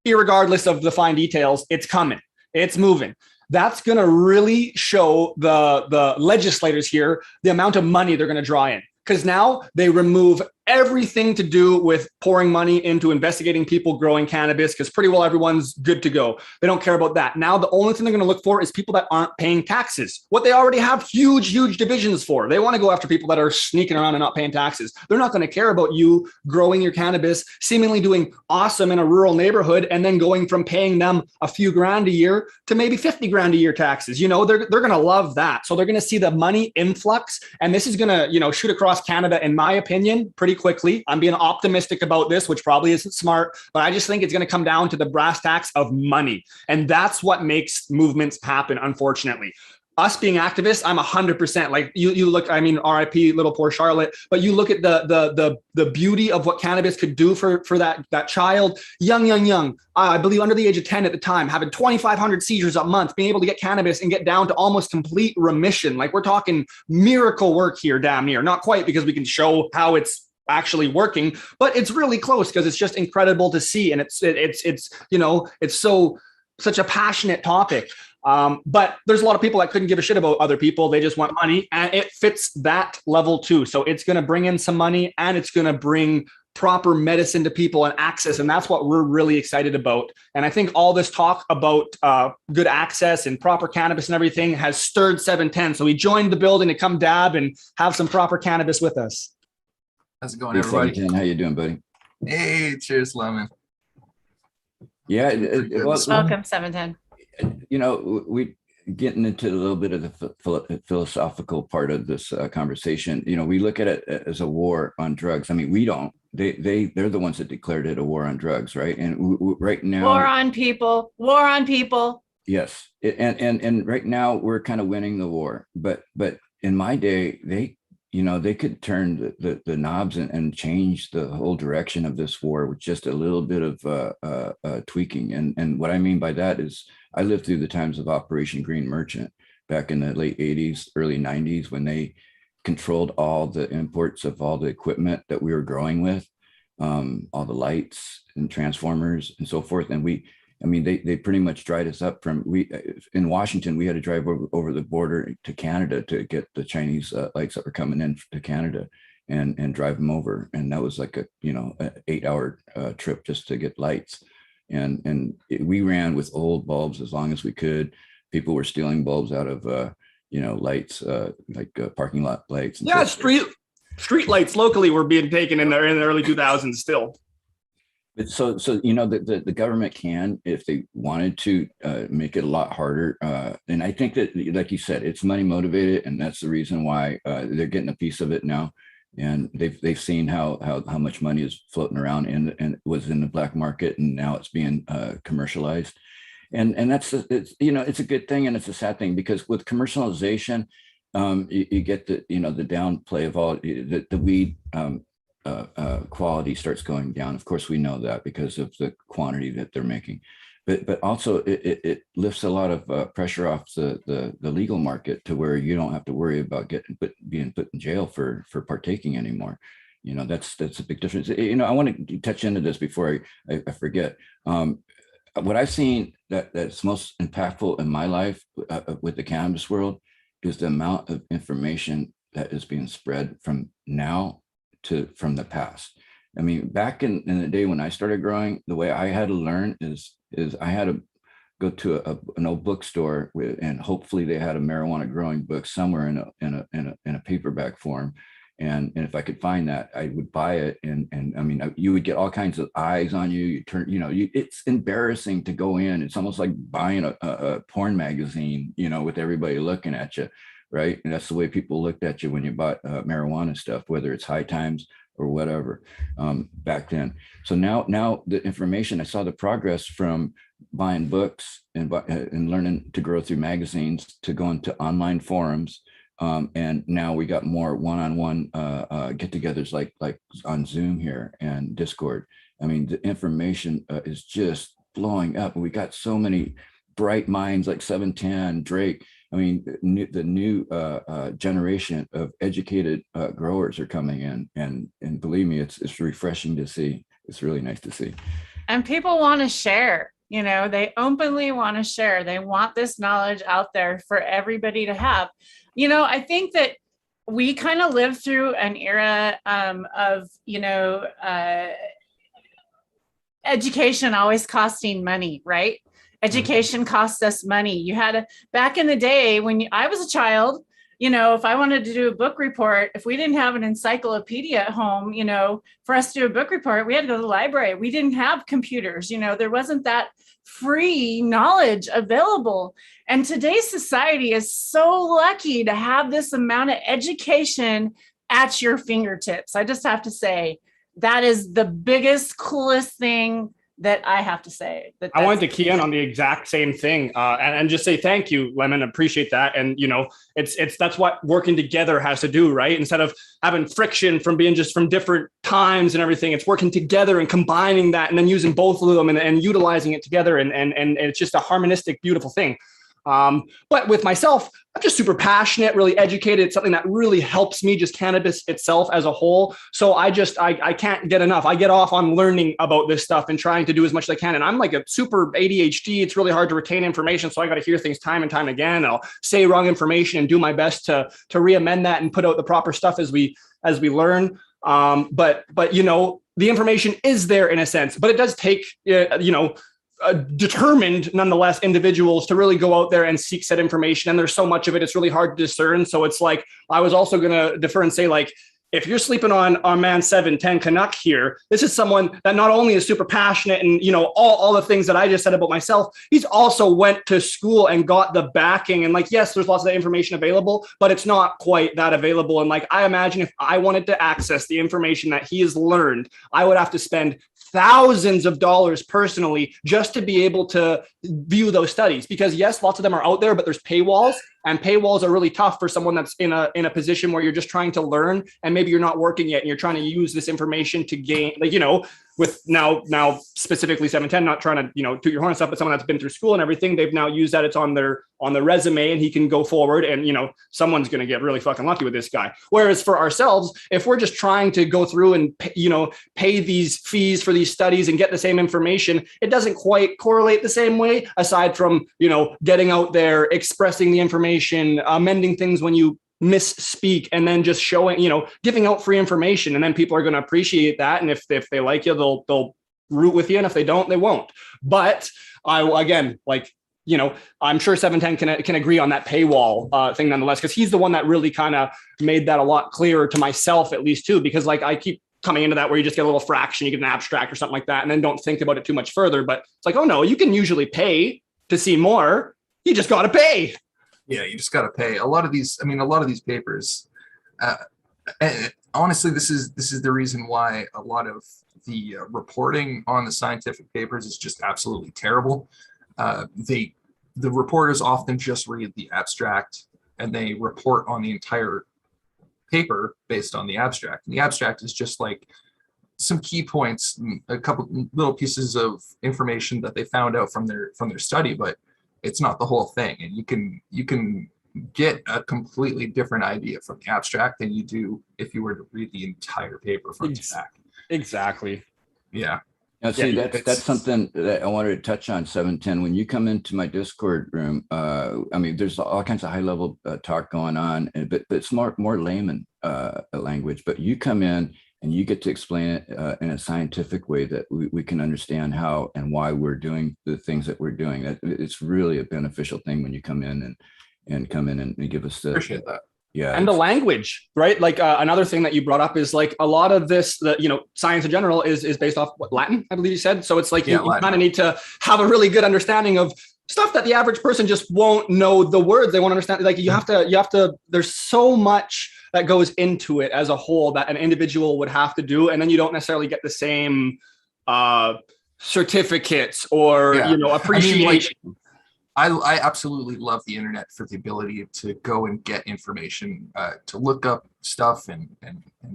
Irregardless of the fine details, it's coming, it's moving. That's going to really show the legislators here the amount of money they're going to draw in. Because now they remove everything to do with pouring money into investigating people growing cannabis, because pretty well everyone's good to go. They don't care about that. Now the only thing they're going to look for is people that aren't paying taxes, what they already have huge divisions for. They want to go after people that are sneaking around and not paying taxes. They're not going to care about you growing your cannabis, seemingly doing awesome in a rural neighborhood, and then going from paying them a few grand a year to maybe 50 grand a year taxes. You know, they're going to love that. So they're going to see the money influx, and this is going to, shoot across Canada, in my opinion, pretty quickly. I'm being optimistic about this, which probably isn't smart, but I just think it's going to come down to the brass tacks of money. And that's what makes movements happen, unfortunately. Us being activists, I'm 100% like you look, I mean, RIP little poor Charlotte, but you look at the beauty of what cannabis could do for that child, young, I believe under the age of 10 at the time, having 2,500 seizures a month, being able to get cannabis and get down to almost complete remission. Like we're talking miracle work here, damn near. Not quite, because we can show how it's actually working, but it's really close because it's just incredible to see. And it's such a passionate topic. But there's a lot of people that couldn't give a shit about other people. They just want money, and it fits that level too. So it's going to bring in some money, and it's going to bring proper medicine to people and access. And that's what we're really excited about. And I think all this talk about good access and proper cannabis and everything has stirred 710. So he joined the building to come dab and have some proper cannabis with us. How's it going, everybody? 710, how you doing, buddy? Hey, cheers, Lemon. Yeah, Welcome, 710. We getting into a little bit of the philosophical part of this conversation. We look at it as a war on drugs. I mean, we don't. They're the ones that declared it a war on drugs, right? And right now, War on people. Yes, and right now we're kind of winning the war. But in my day, they could turn the knobs and change the whole direction of this war with just a little bit of tweaking. And what I mean by that is I lived through the times of Operation Green Merchant back in the late 80s, early 90s, when they controlled all the imports of all the equipment that we were growing with, all the lights and transformers and so forth. And they pretty much dried us up in Washington. We had to drive over the border to Canada to get the Chinese lights that were coming in to Canada and drive them over. And that was like an 8-hour trip just to get lights. We ran with old bulbs as long as we could. People were stealing bulbs out of, lights, parking lot lights. Yeah, street lights locally were being taken in the early 2000s still. But so the government can, if they wanted to, make it a lot harder. And I think that, like you said, it's money motivated, and that's the reason why they're getting a piece of it now. And they've seen how much money is floating around and was in the black market, and now it's being commercialized. And it's a good thing, and it's a sad thing, because with commercialization, you get the downplay of all the weed. Quality starts going down. Of course, we know that because of the quantity that they're making, but also it lifts a lot of pressure off the legal market, to where you don't have to worry about being put in jail for partaking anymore. That's a big difference. I want to touch into this before I forget. What I've seen that's most impactful in my life with the cannabis world is the amount of information that is being spread from the past. I mean, back in the day when I started growing, the way I had to learn is I had to go to an old bookstore and hopefully they had a marijuana growing book somewhere in a paperback form. And if I could find that, I would buy it. And I mean, you would get all kinds of eyes on you. You turn, it's embarrassing to go in. It's almost like buying a porn magazine, with everybody looking at you, right? And that's the way people looked at you when you bought marijuana stuff, whether it's High Times or whatever, back then. So now the information, I saw the progress from buying books and learning to grow through magazines to going to online forums. And now we got more one-on-one get-togethers like on Zoom here and Discord. I mean, the information is just blowing up. We got so many bright minds like 710, Drake. I mean, the new generation of educated growers are coming in, and believe me, it's refreshing to see. It's really nice to see. And people want to share. They openly want to share. They want this knowledge out there for everybody to have. I think that we kind of lived through an era of, education always costing money, right? Education costs us money. You had back in the day when I was a child, if I wanted to do a book report, if we didn't have an encyclopedia at home, for us to do a book report, we had to go to the library. We didn't have computers, there wasn't that free knowledge available. And today's society is so lucky to have this amount of education at your fingertips. I just have to say that is the biggest, coolest thing that I have to say. I wanted to key in on the exact same thing and just say thank you, Lemon. Appreciate that. And that's what working together has to do, right? Instead of having friction from being just from different times and everything, it's working together and combining that and then using both of them and utilizing it together. And it's just a harmonistic, beautiful thing. But with myself, I'm just super passionate, really educated. It's something that really helps me, just cannabis itself as a whole. So I can't get enough. I get off on learning about this stuff and trying to do as much as I can. And I'm like a super ADHD. It's really hard to retain information. So I got to hear things time and time again. I'll say wrong information and do my best to re-amend that and put out the proper stuff as we learn. But the information is there in a sense, but it does take, determined nonetheless individuals to really go out there and seek said information. And there's so much of it, it's really hard to discern. So it's like, I was also going to defer and say, like, if you're sleeping on our man 710 Canuck here, this is someone that not only is super passionate and, all the things that I just said about myself, he's also went to school and got the backing. And like, yes, there's lots of that information available, but it's not quite that available. And like, I imagine if I wanted to access the information that he has learned, I would have to spend thousands of dollars personally just to be able to view those studies, because yes, lots of them are out there, but there's paywalls, and paywalls are really tough for someone that's in a position where you're just trying to learn and maybe you're not working yet and you're trying to use this information to gain, with now specifically 710, not trying to, toot your horn and stuff, but someone that's been through school and everything, they've now used that. It's on their resume and he can go forward and, someone's going to get really fucking lucky with this guy. Whereas for ourselves, if we're just trying to go through and, pay these fees for these studies and get the same information, it doesn't quite correlate the same way, aside from, getting out there, expressing the information, amending things when you misspeak, and then just showing, giving out free information, and then people are going to appreciate that. And if they like you, they'll root with you. And if they don't, they won't. But I'm sure 710 can agree on that paywall thing nonetheless, because he's the one that really kind of made that a lot clearer to myself, at least too, because like I keep coming into that where you just get a little fraction, you get an abstract or something like that, and then don't think about it too much further. But it's like, oh no, you can usually pay to see more. You just got to pay. Yeah, you just got to pay. A lot of these papers, and honestly, this is the reason why a lot of the reporting on the scientific papers is just absolutely terrible. The reporters often just read the abstract and they report on the entire paper based on the abstract. And the abstract is just like some key points, a couple little pieces of information that they found out from their study, but it's not the whole thing. And you can get a completely different idea from the abstract than you do if you were to read the entire paper from the back. Exactly. Yeah. Now, see, that's something that I wanted to touch on, 710. When you come into my Discord room, there's all kinds of high level talk going on, but it's more layman language. But you come in and you get to explain it in a scientific way that we can understand how and why we're doing the things that we're doing. It's really a beneficial thing when you come in and give us the Appreciate that. Yeah, and the language, right? Like another thing that you brought up is like a lot of this, science in general is based off what, Latin, I believe you said. So it's like you kind of need to have a really good understanding of stuff that the average person just won't know the words. They won't understand. Like you have to, there's so much that goes into it as a whole that an individual would have to do. And then you don't necessarily get the same certificates or, appreciation. I absolutely love the internet for the ability to go and get information, to look up stuff and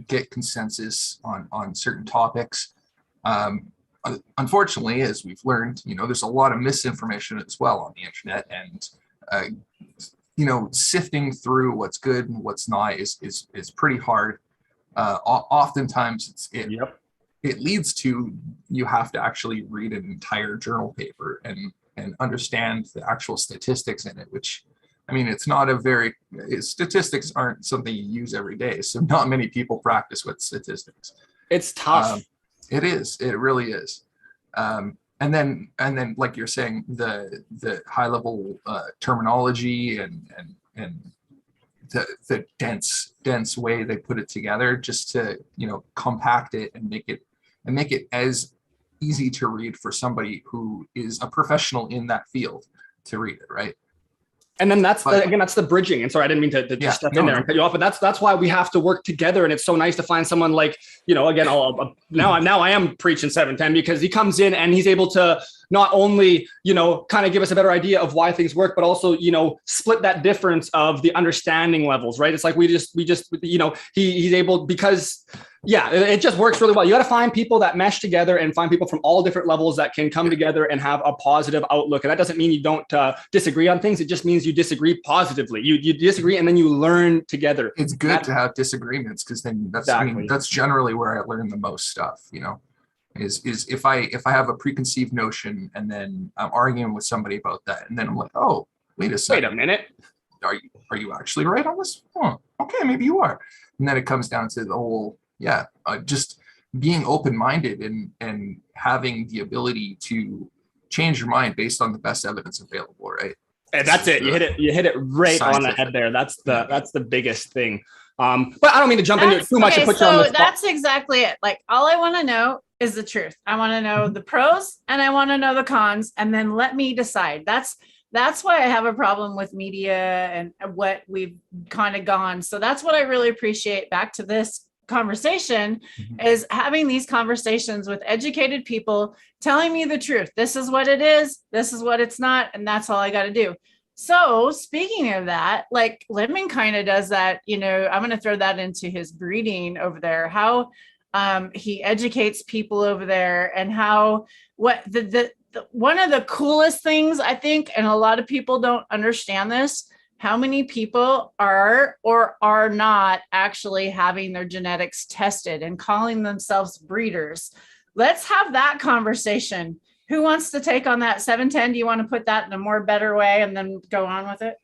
get consensus on certain topics. Unfortunately, as we've learned, there's a lot of misinformation as well on the internet, and sifting through what's good and what's not is pretty hard. Oftentimes it leads to you have to actually read an entire journal paper and understand the actual statistics in it, which, I mean, statistics aren't something you use every day. So not many people practice with statistics. It's tough. It is. It really is. And then, like you're saying, the high level terminology and the dense way they put it together, just to compact it and make it as easy to read for somebody who is a professional in that field to read it, right? And then that's the bridging. And sorry, I didn't mean to just step in there and cut you off, but that's why we have to work together. And it's so nice to find someone like, again, now I am preaching 710, because he comes in and he's able to not only, kind of give us a better idea of why things work, but also, split that difference of the understanding levels, right? It's like we just, he's able, because it just works really well. You got to find people that mesh together and find people from all different levels that can come together and have a positive outlook. And that doesn't mean you don't disagree on things. It just means you disagree positively. You disagree and then you learn together. It's good to have disagreements, because then that's generally where I learn the most stuff, is if I have a preconceived notion and then I'm arguing with somebody about that, and then I'm like, oh, wait a second. Wait a minute. Are you actually right on this? Okay, maybe you are. And then it comes down to the whole, just being open-minded and having the ability to change your mind based on the best evidence available, right? And that's it. You hit it right on the head there. That's the biggest thing. But I don't mean to jump into it too much and put you on the spot. That's exactly it. Like, all I want to know is the truth. I want to know the pros and I want to know the cons, and then let me decide. That's why I have a problem with media and what we've kind of gone. So that's what I really appreciate. Back to this conversation, is having these conversations with educated people telling me the truth. This is what it is. This is what it's not. And that's all I got to do. So speaking of that, like Lemon kind of does that, I'm going to throw that into his breeding over there, how he educates people over there, and how one of the coolest things, I think, and a lot of people don't understand this, how many people are or are not actually having their genetics tested and calling themselves breeders. Let's have that conversation. Who wants to take on that? 710, do you want to put that in a more better way and then go on with it?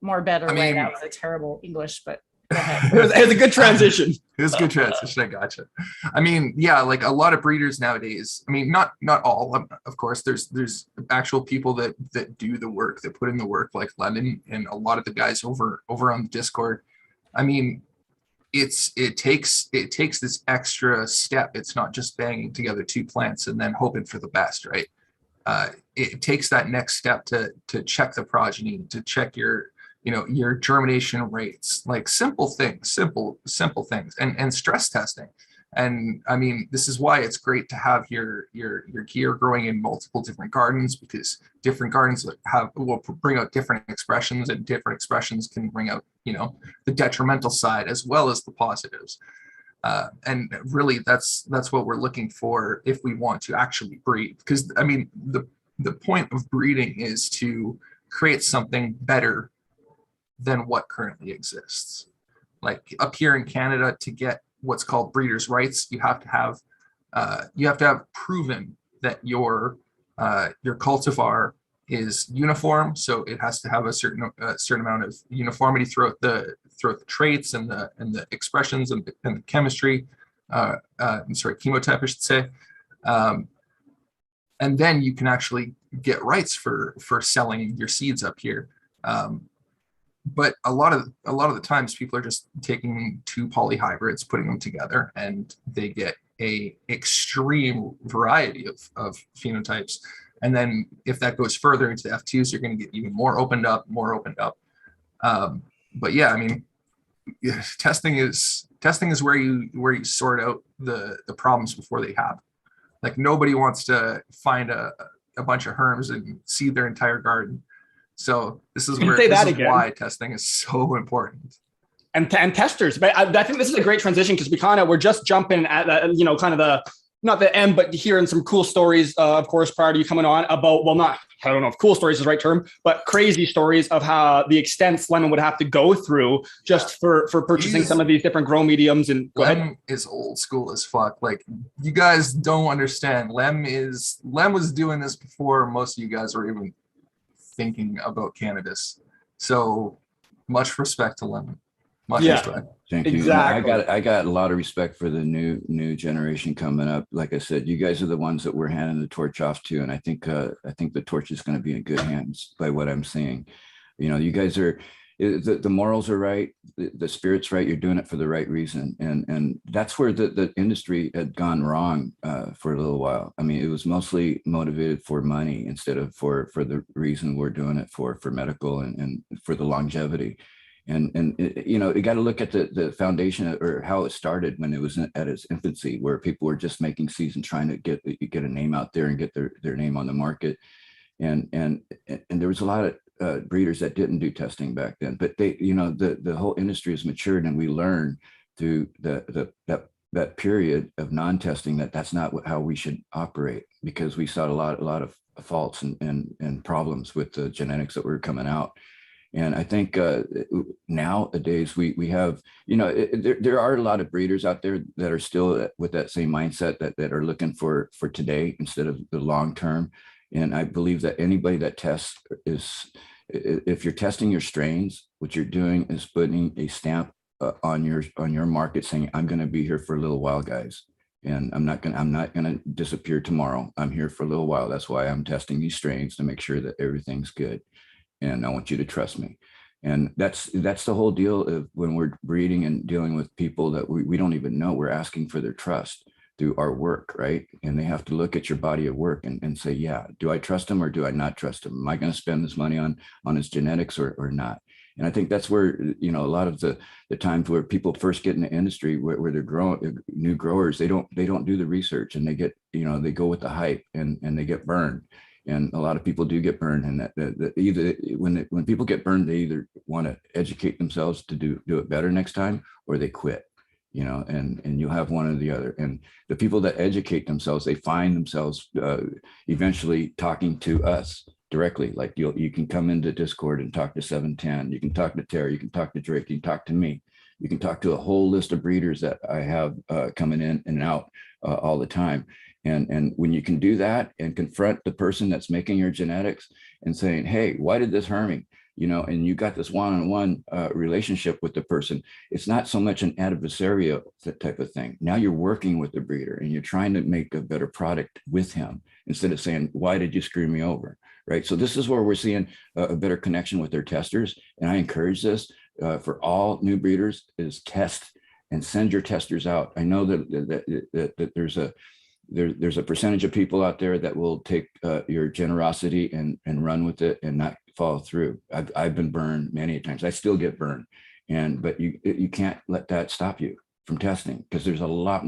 More better way. That was a terrible English, but go ahead. It was a good transition. It was a good transition. I gotcha. I mean, like a lot of breeders nowadays, I mean, not all, of course, there's actual people that do the work, that put in the work, like Lemon and a lot of the guys over on the Discord. I mean, it takes this extra step. It's not just banging together two plants and then hoping for the best, right? It takes that next step to check the progeny, to check your germination rates, like simple things and stress testing. And I mean, this is why it's great to have your gear growing in multiple different gardens, because different gardens will bring out different expressions, and different expressions can bring out, the detrimental side as well as the positives. And really that's what we're looking for if we want to actually breed. Because I mean, the point of breeding is to create something better than what currently exists. Like up here in Canada, to get what's called breeders' rights, you have to have proven that your cultivar is uniform. So it has to have a certain amount of uniformity throughout the traits and the expressions and the chemistry. chemotype, I should say. And then you can actually get rights for selling your seeds up here. But a lot of the times people are just taking two polyhybrids, putting them together, and they get a extreme variety of phenotypes. And then if that goes further into the F2s, you're going to get even more opened up. But yeah, I mean, testing is where you sort out the problems before they happen. Like, nobody wants to find a bunch of herms and seed their entire garden. So this is why testing is so important. And testers, but I think this is a great transition because we're just jumping at kind of the, not the end, but hearing some cool stories, of course, prior to you coming on about, I don't know if cool stories is the right term, but crazy stories of how the extents Lemon would have to go through just for purchasing some of these different grow mediums. And Lem is old school as fuck. Like, you guys don't understand. Lem was doing this before most of you guys were even thinking about cannabis. So much respect to Lemon. Much respect. Thank you. Exactly. I got a lot of respect for the new generation coming up. Like I said, you guys are the ones that we're handing the torch off to, and I think the torch is going to be in good hands by what I'm seeing. You guys are, the morals are right, the spirit's right. You're doing it for the right reason, and that's where the industry had gone wrong for a little while. I mean, it was mostly motivated for money instead of for the reason we're doing it for medical and for the longevity. And you got to look at the foundation or how it started when it was at its infancy, where people were just making seeds and trying to get a name out there and get their name on the market. And there was a lot of breeders that didn't do testing back then, but the whole industry has matured, and we learned through that period of non-testing that's not how we should operate, because we saw a lot of faults and problems with the genetics that were coming out. And I think nowadays we have, there are a lot of breeders out there that are still with that same mindset that are looking for today instead of the long term. And I believe that anybody that tests if you're testing your strains, what you're doing is putting a stamp on your market saying, I'm going to be here for a little while, guys. And I'm not going to disappear tomorrow. I'm here for a little while. That's why I'm testing these strains, to make sure that everything's good. And I want you to trust me. And that's the whole deal of when we're breeding and dealing with people that we don't even know. We're asking for their trust through our work, right? And they have to look at your body of work and say, yeah, do I trust him or do I not trust him? Am I going to spend this money on his genetics or not? And I think that's where, a lot of the times where people first get in the industry where they're new growers, they don't do the research, and they get, they go with the hype and they get burned. And a lot of people do get burned, and that either when people get burned, they either want to educate themselves to do it better next time, or they quit, and you'll have one or the other. And the people that educate themselves, they find themselves eventually talking to us directly. Like you can come into Discord and talk to 710, you can talk to Terry, you can talk to Drake, you can talk to me, you can talk to a whole list of breeders that I have coming in and out all the time. And when you can do that and confront the person that's making your genetics and saying, hey, why did this harm me? And you got this one-on-one relationship with the person. It's not so much an adversarial type of thing. Now you're working with the breeder and you're trying to make a better product with him, instead of saying, why did you screw me over? Right. So this is where we're seeing a better connection with their testers. And I encourage this for all new breeders, is test and send your testers out. I know that there's a percentage of people out there that will take your generosity and run with it and not follow through. I've been burned many times. I still get burned, but you can't let that stop you from testing, because there's a lot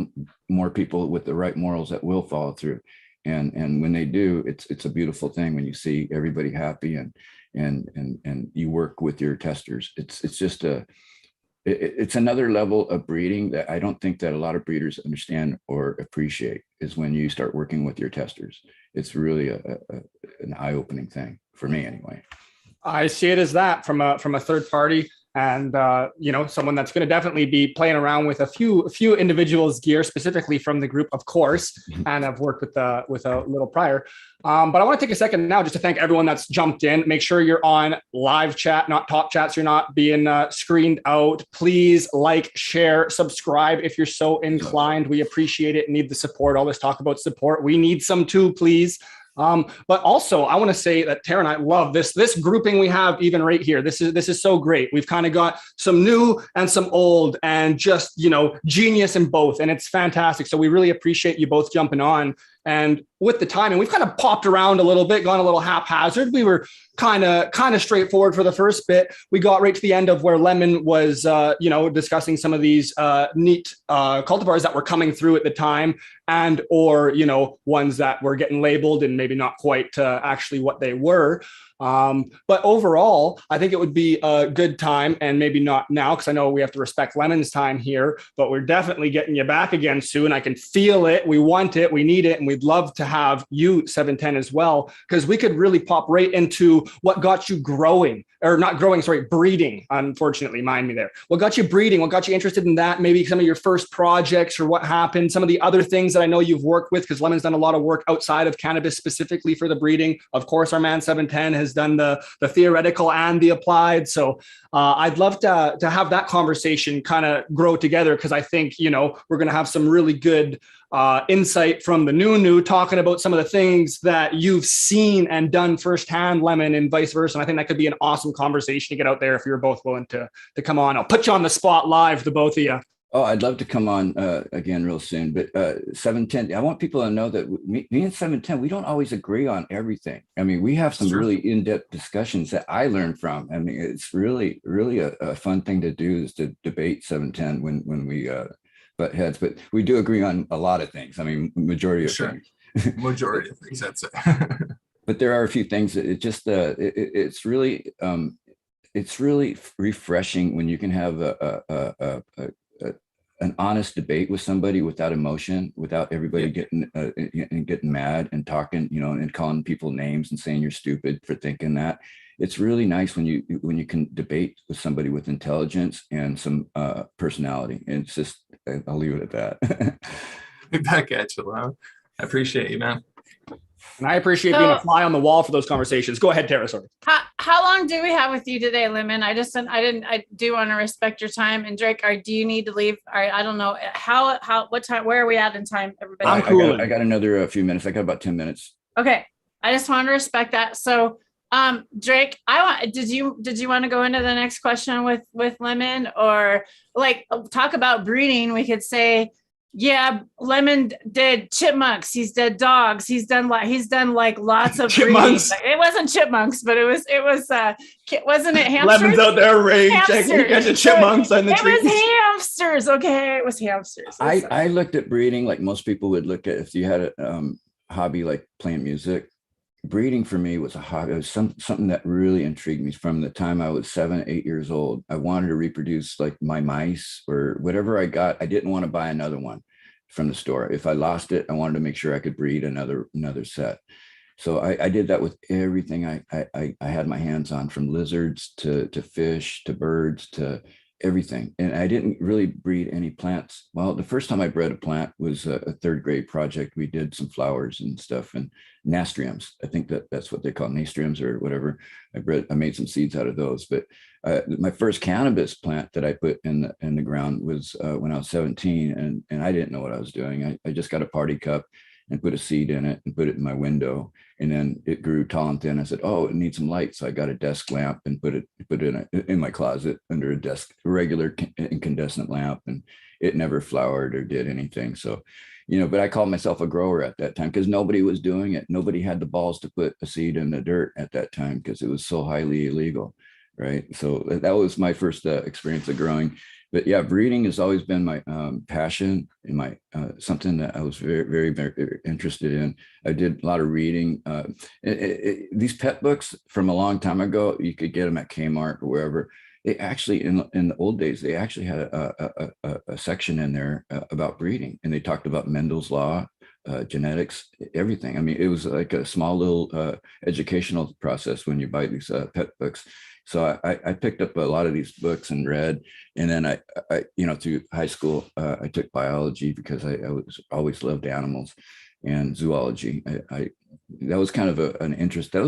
more people with the right morals that will follow through. And when they do, it's a beautiful thing when you see everybody happy and you work with your testers. It's just it's another level of breeding that I don't think that a lot of breeders understand or appreciate, is when you start working with your testers. It's really an eye-opening thing for me anyway. I see it as that from a third party. and someone that's going to definitely be playing around with a few individuals' gear, specifically from the group, of course, and I've worked with a little prior. But I want to take a second now just to thank everyone that's jumped in. Make sure you're on live chat, not top chat, so you're not being screened out. Please like, share, subscribe if you're so inclined. We appreciate it. Need the support. Always talk about support. We need some too, please. But also, I want to say that Tara and I love this grouping we have even right here. This is so great. We've kind of got some new and some old, and just genius in both, and it's fantastic. So we really appreciate you both jumping on. And with the timing, we've kind of popped around a little bit, gone a little haphazard. We were kind of straightforward for the first bit. We got right to the end of where Lemon was, discussing some of these neat cultivars that were coming through at the time, and or ones that were getting labeled and maybe not quite actually what they were. But overall, I think it would be a good time, and maybe not now, because I know we have to respect Lemon's time here, but we're definitely getting you back again soon. I can feel it. We want it. We need it. And we'd love to have you 710 as well, because we could really pop right into what got you growing, or not growing, sorry, breeding. Unfortunately, mind me there. What got you breeding? What got you interested in that? Maybe some of your first projects, or what happened, some of the other things that I know you've worked with, because Lemon's done a lot of work outside of cannabis specifically for the breeding. Of course, our man 710 has done the theoretical and the applied. So I'd love to have that conversation kind of grow together, because I think, we're going to have some really good insight from the new talking about some of the things that you've seen and done firsthand, Lemon, and vice versa. And I think that could be an awesome conversation to get out there if you're both willing to come on. I'll put you on the spot live, the both of you. Oh, I'd love to come on again real soon, but 710, I want people to know that me and 710, we don't always agree on everything. I mean, we have some really in-depth discussions that I learned from. I mean, it's really a fun thing to do, is to debate 710 when we butt heads, but we do agree on a lot of things. I mean, majority of things. Majority of things, that's it. But there are a few things that it's really refreshing when you can have an honest debate with somebody without emotion, without everybody getting mad and talking, and calling people names and saying you're stupid for thinking that. It's really nice when you can debate with somebody with intelligence and some personality. And it's just, I'll leave it at that. Back at you, Lon. I appreciate you, man. And I appreciate being a fly on the wall for those conversations. Go ahead, Tara. Sorry. How long do we have with you today, Lemon? I do want to respect your time. And Drake, do you need to leave? I don't know what time, where are we at in time, everybody? I'm cool. I got another few minutes. I got about 10 minutes. Okay. I just want to respect that. So, Drake, did you want to go into the next question with Lemon, or like talk about breeding? We could say, yeah, Lemon did chipmunks. He's did dogs. He's done like lots of chipmunks. Breeding. It wasn't chipmunks, but it was wasn't it hamsters? Lemon's out there raging against the chipmunks on the trees. It was hamsters. Okay, it was hamsters. I looked at breeding like most people would look at if you had a hobby like playing music. Breeding for me was a hobby. It was something that really intrigued me from the time I was 7, 8 years old. I wanted to reproduce like my mice or whatever I got. I didn't want to buy another one from the store. If I lost it, I wanted to make sure I could breed another set. So I did that with everything I had my hands on, from lizards to fish to birds to everything. And I didn't really breed any plants. Well, the first time I bred a plant was a third grade project. We did some flowers and stuff, and nasturtiums. I think that's what they call nasturtiums or whatever. I made some seeds out of those. But my first cannabis plant that I put in the ground was when I was 17, and I didn't know what I was doing. I just got a party cup and put a seed in it and put it in my window. And then it grew tall and thin. I said, oh, it needs some light. So I got a desk lamp and put it in my closet under a desk, a regular incandescent lamp. And it never flowered or did anything. So, but I called myself a grower at that time because nobody was doing it. Nobody had the balls to put a seed in the dirt at that time because it was so highly illegal. Right. So that was my first experience of growing. But yeah, breeding has always been my passion and my something that I was very, very, very interested in. I did a lot of reading. These pet books from a long time ago, you could get them at Kmart or wherever. They actually, in the old days, they actually had a section in there about breeding, and they talked about Mendel's law, genetics, everything. I mean, it was like a small little educational process when you buy these pet books. So I picked up a lot of these books and read, and then I through high school, I took biology because I was always loved animals, and zoology. That was kind of an interest. That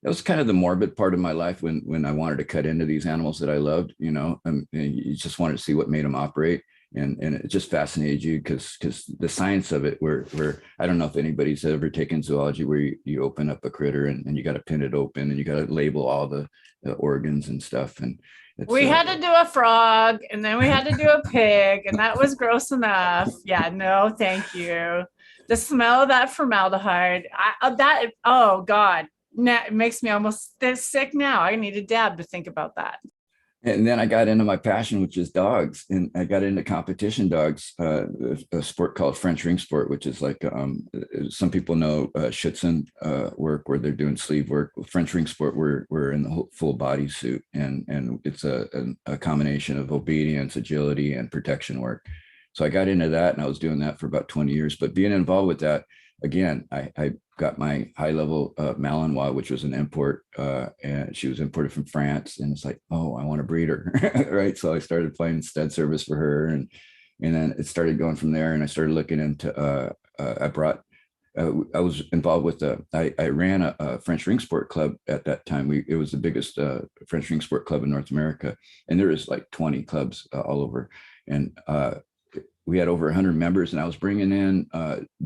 was kind of the morbid part of my life when I wanted to cut into these animals that I loved, and you just wanted to see what made them operate. And it just fascinated you because the science of it, where I don't know if anybody's ever taken zoology, where you open up a critter and you got to pin it open and you got to label all the organs and stuff. And we had to do a frog, and then we had to do a pig, and that was gross enough. Yeah, no, thank you. The smell of that formaldehyde, oh God, it makes me almost sick now. I need a dab to think about that. And then I got into my passion, which is dogs, and I got into competition dogs, a sport called French ring sport, which is like some people know Schutzen work where they're doing sleeve work. French ring sport, we're in the full body suit, and it's a combination of obedience, agility, and protection work. So I got into that, and I was doing that for about 20 years. But being involved with that, again, I got my high level Malinois, which was an import, and she was imported from France. And it's like, oh, I want to breed her, right? So I started playing stud service for her, and then it started going from there. And I started looking into. I was involved with I ran a French ring sport club at that time. It was the biggest French ring sport club in North America, and there is like 20 clubs all over, and we had over 100 members, and I was bringing in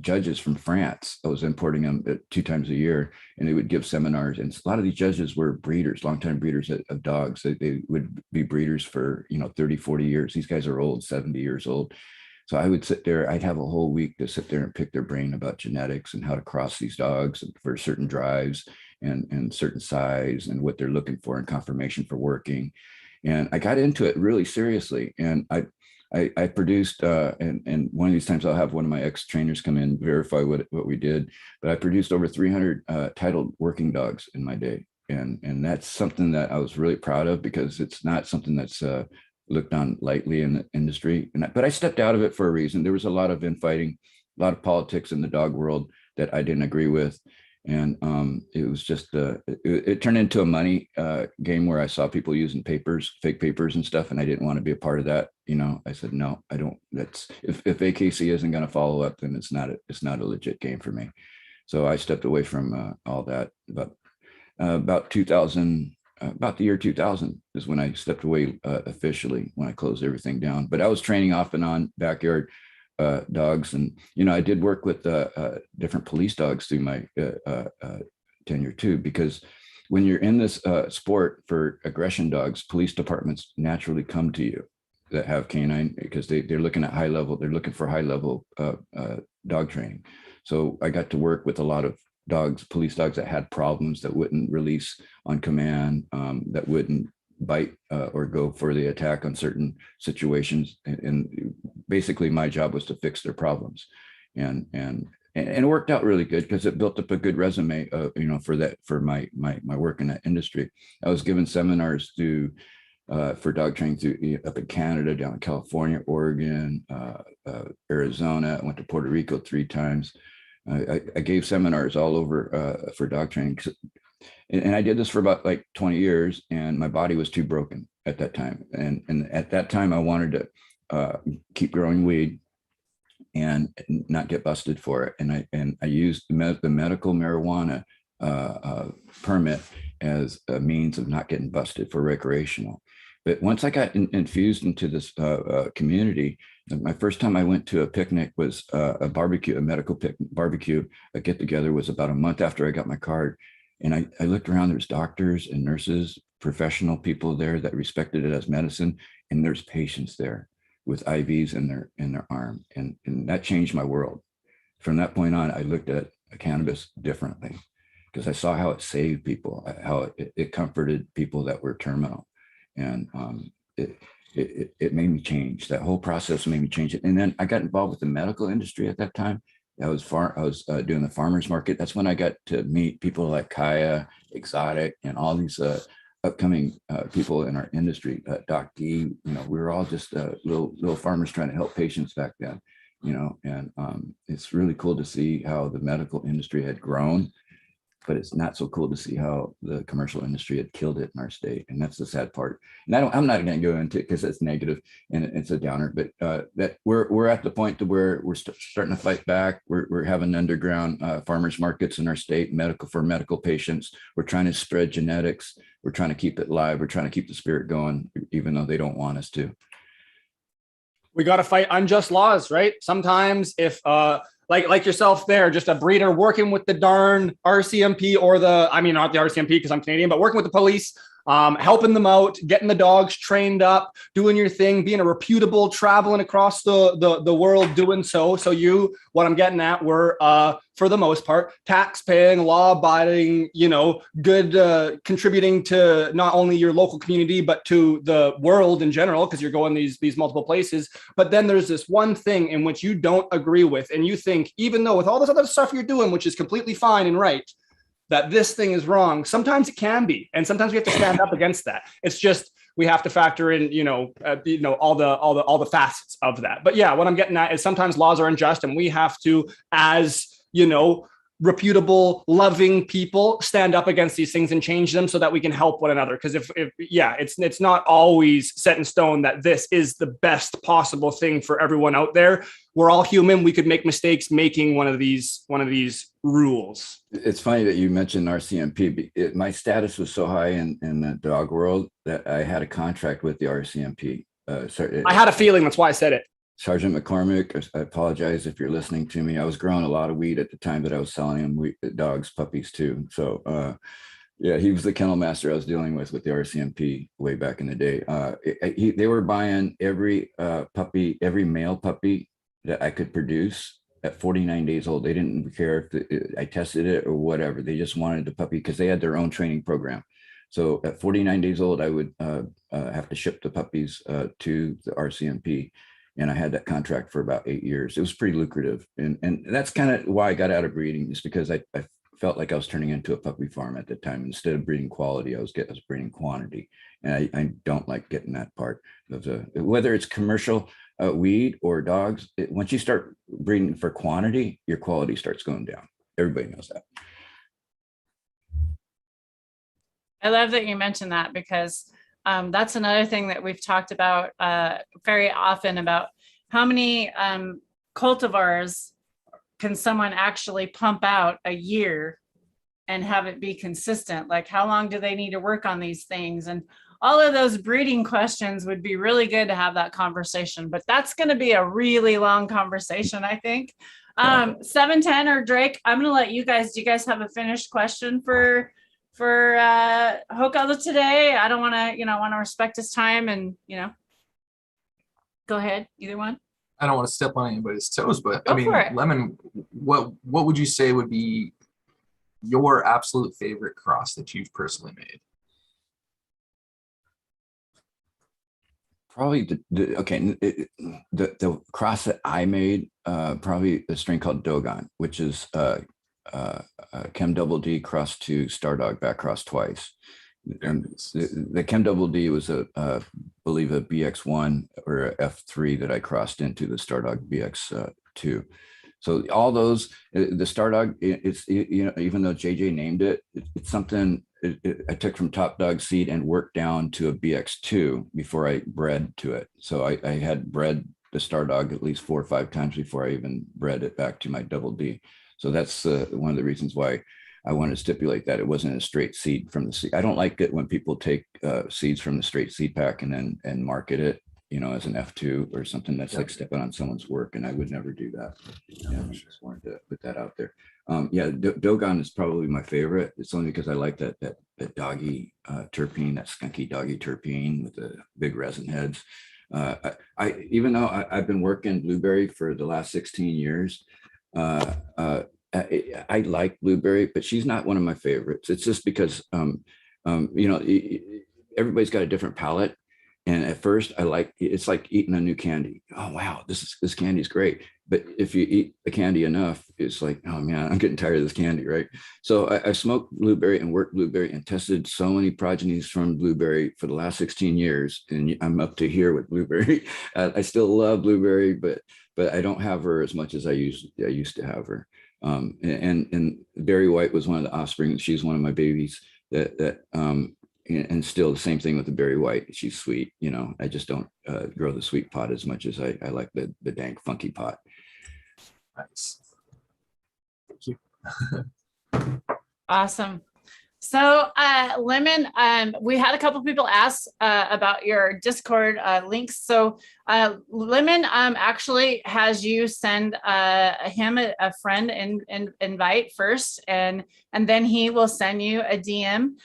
judges from France. I was importing them 2 times a year, and they would give seminars. And a lot of these judges were breeders, longtime breeders of dogs. They would be breeders for 30, 40 years. These guys are old, 70 years old. So I would sit there. I'd have a whole week to sit there and pick their brain about genetics and how to cross these dogs for certain drives and certain size and what they're looking for and confirmation for working. And I got into it really seriously, and I produced, and one of these times I'll have one of my ex-trainers come in, verify what we did, but I produced over 300 titled working dogs in my day. And that's something that I was really proud of, because it's not something that's looked on lightly in the industry. But I stepped out of it for a reason. There was a lot of infighting, a lot of politics in the dog world that I didn't agree with. And it was just, it turned into a money game where I saw people using fake papers and stuff, and I didn't want to be a part of that. I said, no, I don't, if AKC isn't going to follow up, then it's not a legit game for me. So I stepped away from all that. About 2000, about the year 2000 is when I stepped away officially, when I closed everything down. But I was training off and on backyard dogs. And, I did work with different police dogs through my tenure too, because when you're in this sport for aggression dogs, police departments naturally come to you that have canine, because they're looking at they're looking for high level dog training. So I got to work with a lot of police dogs that had problems, that wouldn't release on command, that wouldn't bite or go for the attack on certain situations. And basically my job was to fix their problems. And it worked out really good, because it built up a good resume, for my work in that industry. I was given seminars for dog training up in Canada, down in California, Oregon, Arizona. I went to Puerto Rico 3 times. I gave seminars all over for dog training. And I did this for about like 20 years, and my body was too broken at that time. And at that time, I wanted to keep growing weed and not get busted for it. And I used the medical marijuana permit as a means of not getting busted for recreational. But once I got infused into this community, my first time I went to a picnic was a medical barbecue. A get together was about a month after I got my card. And I looked around, there's doctors and nurses, professional people there that respected it as medicine. And there's patients there with IVs in their arm. And that changed my world. From that point on, I looked at cannabis differently, because I saw how it saved people, how it comforted people that were terminal. And it made me change. That whole process made me change it. And then I got involved with the medical industry at that time. I was doing the farmers market. That's when I got to meet people like Kaya, Exotic, and all these upcoming people in our industry. Doc D, we were all just little farmers trying to help patients back then, and it's really cool to see how the medical industry had grown but it's not so cool to see how the commercial industry had killed it in our state. And that's the sad part. And I'm not going to go into it because it's negative and it's a downer, but that we're at the point to where we're starting to fight back. We're having underground farmers markets in our state, for medical patients. We're trying to spread genetics. We're trying to keep it live. We're trying to keep the spirit going, even though they don't want us to. We got to fight unjust laws, right? Sometimes if like yourself there, just a breeder working with the darn RCMP or not the RCMP because I'm Canadian, but working with the police, helping them out, getting the dogs trained up, doing your thing, being a reputable, traveling across the world doing so. So what I'm getting at, were for the most part, tax-paying, law-abiding, good, contributing to not only your local community, but to the world in general, because you're going these multiple places. But then there's this one thing in which you don't agree with, and you think, even though with all this other stuff you're doing, which is completely fine and right, that this thing is wrong. Sometimes it can be, and sometimes we have to stand up against that. It's just we have to factor in, all the facets of that. But yeah, what I'm getting at is sometimes laws are unjust, and we have to, as reputable, loving people, stand up against these things and change them so that we can help one another. Because it's not always set in stone that this is the best possible thing for everyone out there. We're all human. We could make mistakes making one of these rules. It's funny that you mentioned RCMP. My status was so high in the dog world that I had a contract with the RCMP. I had a feeling, that's why I said it. Sergeant McCormick, I apologize if you're listening to me. I was growing a lot of weed at the time that I was selling him dogs, puppies too. So he was the kennel master I was dealing with the RCMP way back in the day. They were buying every male puppy that I could produce at 49 days old. They didn't care if I tested it or whatever. They just wanted the puppy because they had their own training program. So at 49 days old, I would have to ship the puppies to the RCMP. And I had that contract for about 8 years. It was pretty lucrative. And that's kind of why I got out of breeding, is because I felt like I was turning into a puppy farm at the time. Instead of breeding quality, I was breeding quantity. And I don't like getting that part of whether it's commercial weed or dogs. Once you start breeding for quantity, your quality starts going down. Everybody knows that. I love that you mentioned that, because that's another thing that we've talked about very often, about how many cultivars can someone actually pump out a year and have it be consistent? Like, how long do they need to work on these things? And all of those breeding questions would be really good to have that conversation, but that's going to be a really long conversation, I think. 710 or Drake, I'm going to let you guys, do you guys have a finished question for Hoko today? I don't want to, want to respect his time, and go ahead, either one. I don't want to step on anybody's toes, but Go for it. Lemon, what would you say would be your absolute favorite cross that you've personally made? Probably the cross that I made, probably a strain called Dogon, which is Chem Double D crossed to Stardog back crossed twice. And the Chem Double D was I believe a BX1 or a F3 that I crossed into the Stardog BX2. So all those, the Stardog, it's even though JJ named it, it's something I took from Top Dog seed and worked down to a BX2 before I bred to it. So I had bred the Stardog at least 4 or 5 times before I even bred it back to my Double D. So that's one of the reasons why I want to stipulate that it wasn't a straight seed from the seed. I don't like it when people take seeds from the straight seed pack and market it, as an F2 or something. That's like stepping on someone's work, and I would never do that. I just wanted to put that out there. Dogon is probably my favorite. It's only because I like that doggy terpene, that skunky doggy terpene with the big resin heads. Even though I've been working blueberry for the last 16 years, I like blueberry, but she's not one of my favorites. It's just because, everybody's got a different palate. And at first it's like eating a new candy. Oh, wow, this candy is great. But if you eat the candy enough, it's like, oh man, I'm getting tired of this candy, right? So I smoked blueberry and worked blueberry and tested so many progenies from blueberry for the last 16 years. And I'm up to here with blueberry. I still love blueberry, but I don't have her as much as I used to have her. And Berry White was one of the offspring. She's one of my babies and still the same thing with the Berry White. She's sweet. You know, I just don't grow the sweet pot as much as I like the dank funky pot. Nice. Thank you. Awesome. So, Lemon, we had a couple people ask about your Discord links. So, Lemon actually has you send him a friend invite first, and then he will send you a DM.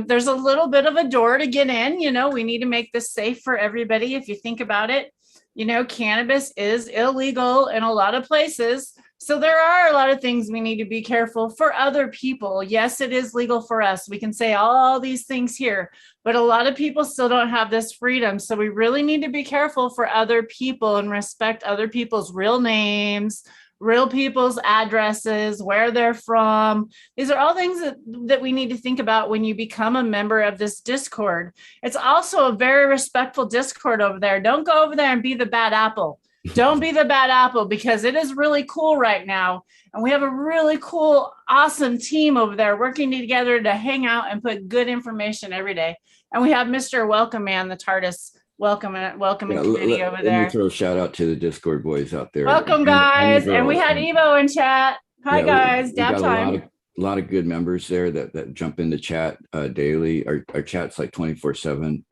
There's a little bit of a door to get in. You know, we need to make this safe for everybody. If you think about it, you know, cannabis is illegal in a lot of places. So there are a lot of things we need to be careful for other people. Yes, it is legal for us. We can say all these things here, but a lot of people still don't have this freedom. So we really need to be careful for other people and respect other people's real names, real people's addresses, where they're from. These are all things that we need to think about when you become a member of this Discord. It's also a very respectful Discord over there. Don't go over there and be the bad apple. Don't be the bad apple, because it is really cool right now. And we have a really cool, awesome team over there working together to hang out and put good information every day. And we have Mr. Welcome Man, the TARDIS welcoming committee over Let there. me throw a shout out to the Discord boys out there. Welcome, guys. And we had Evo in chat. Hi, guys. We Dab got time. a lot of good members there that jump into chat daily. Our chat's like 24/7.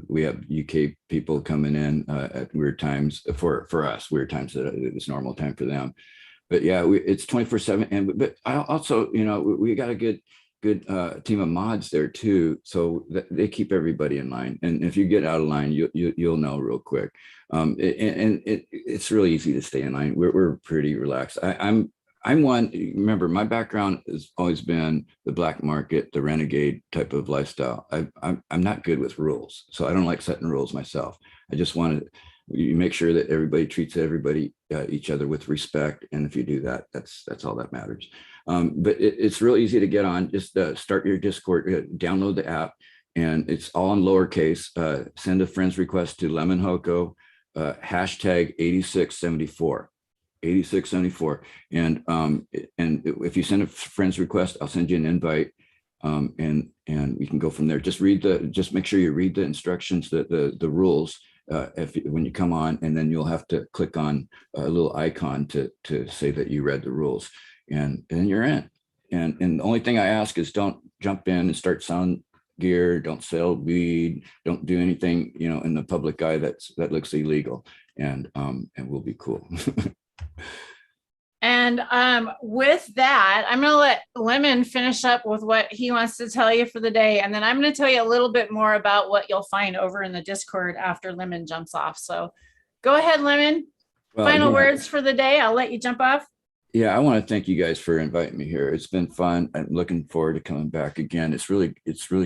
We have UK people coming in at weird times for us, weird times that it's normal time for them. But yeah, it's 24/7. And but I also, you know, we got a good team of mods there too, so they keep everybody in line. And if you get out of line, you'll know real quick. It's really easy to stay in line. We're pretty relaxed. I'm one. Remember, my background has always been the black market, the renegade type of lifestyle. I'm not good with rules, so I don't like setting rules myself. I just want to make sure that everybody treats each other with respect, and if you do that, that's all that matters. But it's real easy to get on. Just start your Discord, download the app, and it's all in lowercase. Send a friend's request to Lemonhoco, hashtag 8674. 8674. And if you send a friend's request, I'll send you an invite, and we can go from there. Just make sure you read the instructions, the rules when you come on, and then you'll have to click on a little icon to say that you read the rules, and you're in. And the only thing I ask is don't jump in and start selling gear, don't sell weed, don't do anything, you know, in the public eye that looks illegal, and we'll be cool. And with that, I'm going to let Lemon finish up with what he wants to tell you for the day. And then I'm going to tell you a little bit more about what you'll find over in the Discord after Lemon jumps off. So go ahead, Lemon. Well, Final yeah. words for the day. I'll let you jump off. Yeah, I want to thank you guys for inviting me here. It's been fun. I'm looking forward to coming back again. It's really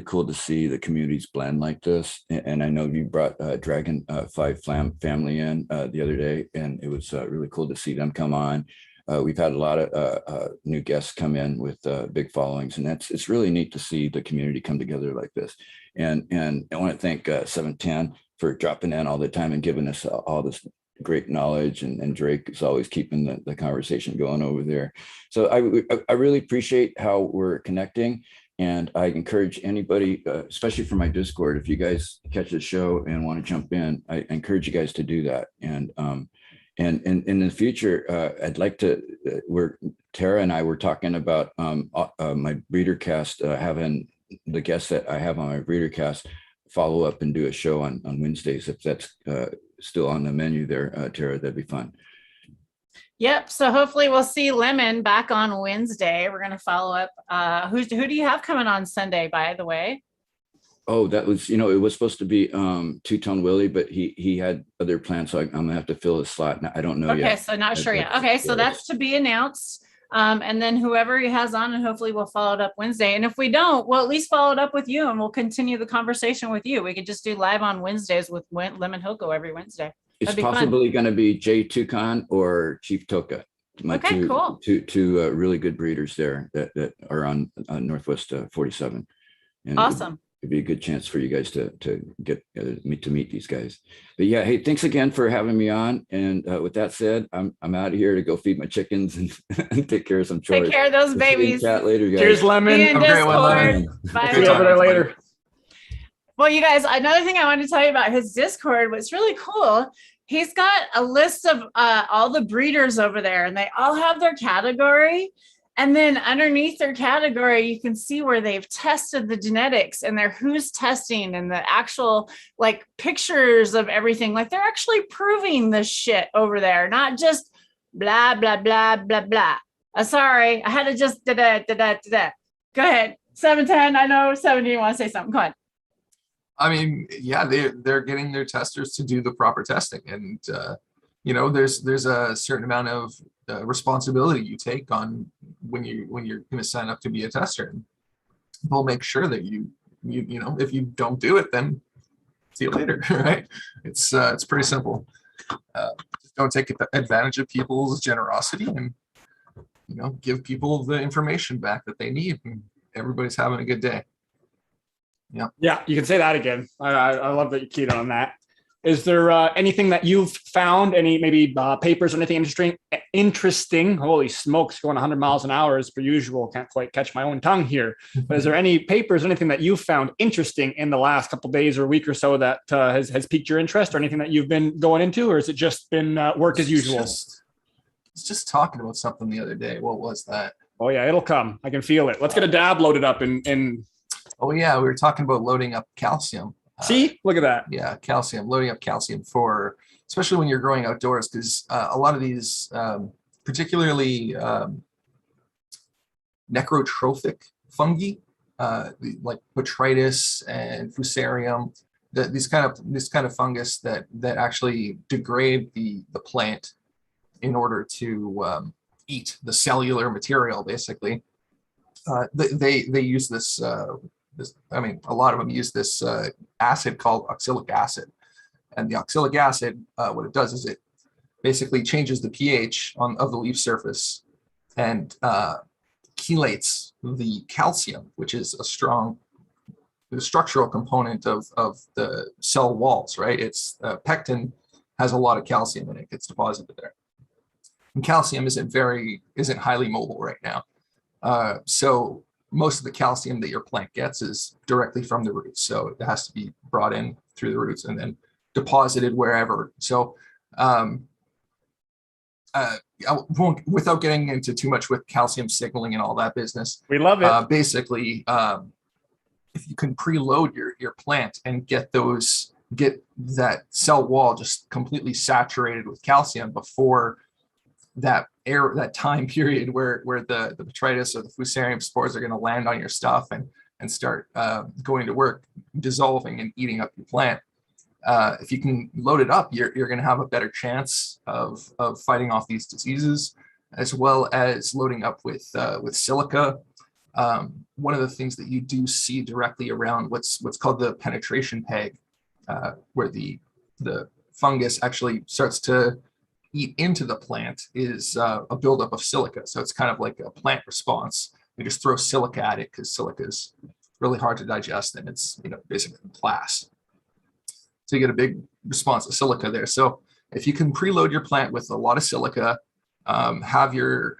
cool to see the communities blend like this. And I know you brought Dragon 5 family in the other day, and it was really cool to see them come on. We've had a lot of new guests come in with big followings, and it's really neat to see the community come together like this. And I want to thank 710 for dropping in all the time and giving us all this great knowledge, and Drake is always keeping the conversation going over there. So I really appreciate how we're connecting, and I encourage anybody, especially for my Discord, if you guys catch the show and want to jump in, I encourage you guys to do that. And in the future, I'd like to, Tara and I were talking about my breeder cast, having the guests that I have on my breeder cast follow up and do a show on Wednesdays. If that's still on the menu there, Tara, that'd be fun. Yep. So hopefully we'll see Lemon back on Wednesday. We're going to follow up. Who do you have coming on Sunday, by the way? Oh, that was, it was supposed to be Two-Tone Willie, but he had other plans, so I'm gonna have to fill his slot. Now, I don't know yet. Okay, so not sure yet. Okay, so that's to be announced. And then whoever he has on, and hopefully we'll follow it up Wednesday. And if we don't, we'll at least follow it up with you, and we'll continue the conversation with you. We could just do live on Wednesdays with Lemonhoco every Wednesday. It's possibly going to be Jay Toucan or Chief Toka. Okay, cool. Two really good breeders there that are on Northwest 47. And awesome. it'd be a good chance for you guys to get to meet these guys. But yeah, hey, thanks again for having me on. And with that said, I'm out of here to go feed my chickens and, and take care of some chores. Take care of those We'll see you in babies. chat later, guys. Cheers, Lemon. See you in Have a great one, Discord. Lemon. Bye. See you over there later. Well, you guys, another thing I wanted to tell you about his Discord, what's really cool, he's got a list of all the breeders over there, and they all have their category. And then underneath their category, you can see where they've tested the genetics and who's testing and the actual like pictures of everything. Like they're actually proving this shit over there, not just blah, blah, blah, blah, blah. Sorry, I had to just da-da. Go ahead. 710, I know 70, you want to say something. Go ahead. I mean, yeah, they're getting their testers to do the proper testing, and you know, there's a certain amount of responsibility you take on when you're going to sign up to be a tester. And they'll make sure that you know, if you don't do it, then see you later, right? It's pretty simple. Just don't take advantage of people's generosity, and you know, give people the information back that they need, and everybody's having a good day. Yeah, you can say that again. I love that you keyed on that. Is there anything that you've found, any maybe papers or anything interesting? Holy smokes, going 100 miles an hour as per usual. Can't quite catch my own tongue here. But is there any papers or anything that you've found interesting in the last couple of days or week or so that has piqued your interest, or anything that you've been going into, or has it just been work as usual? I was just talking about something the other day. What was that? Oh yeah, it'll come. I can feel it. Let's get a dab loaded up in. Oh yeah, we were talking about loading up calcium. See, look at that. Yeah, calcium, loading up calcium for, especially when you're growing outdoors, because a lot of these, particularly necrotrophic fungi, like botrytis and fusarium, these kind of fungus that actually degrade the plant in order to eat the cellular material, basically. They use this. I mean, a lot of them use this acid called oxalic acid, and the oxalic acid, what it does is it basically changes the pH of the leaf surface and chelates the calcium, which is the structural component of the cell walls, right? It's pectin has a lot of calcium in it, gets deposited there, and calcium isn't highly mobile right now, so most of the calcium that your plant gets is directly from the roots. So it has to be brought in through the roots and then deposited wherever. So without getting into too much with calcium signaling and all that business, we love it. Basically, if you can preload your plant and get that cell wall just completely saturated with calcium before that time period where the botrytis or the fusarium spores are going to land on your stuff and start going to work, dissolving and eating up your plant. If you can load it up, you're going to have a better chance of fighting off these diseases, as well as loading up with silica. One of the things that you do see directly around what's called the penetration peg, where the fungus actually starts to eat into the plant, is a buildup of silica. So it's kind of like a plant response. We just throw silica at it because silica is really hard to digest, and it's basically glass. So you get a big response of silica there. So if you can preload your plant with a lot of silica, have your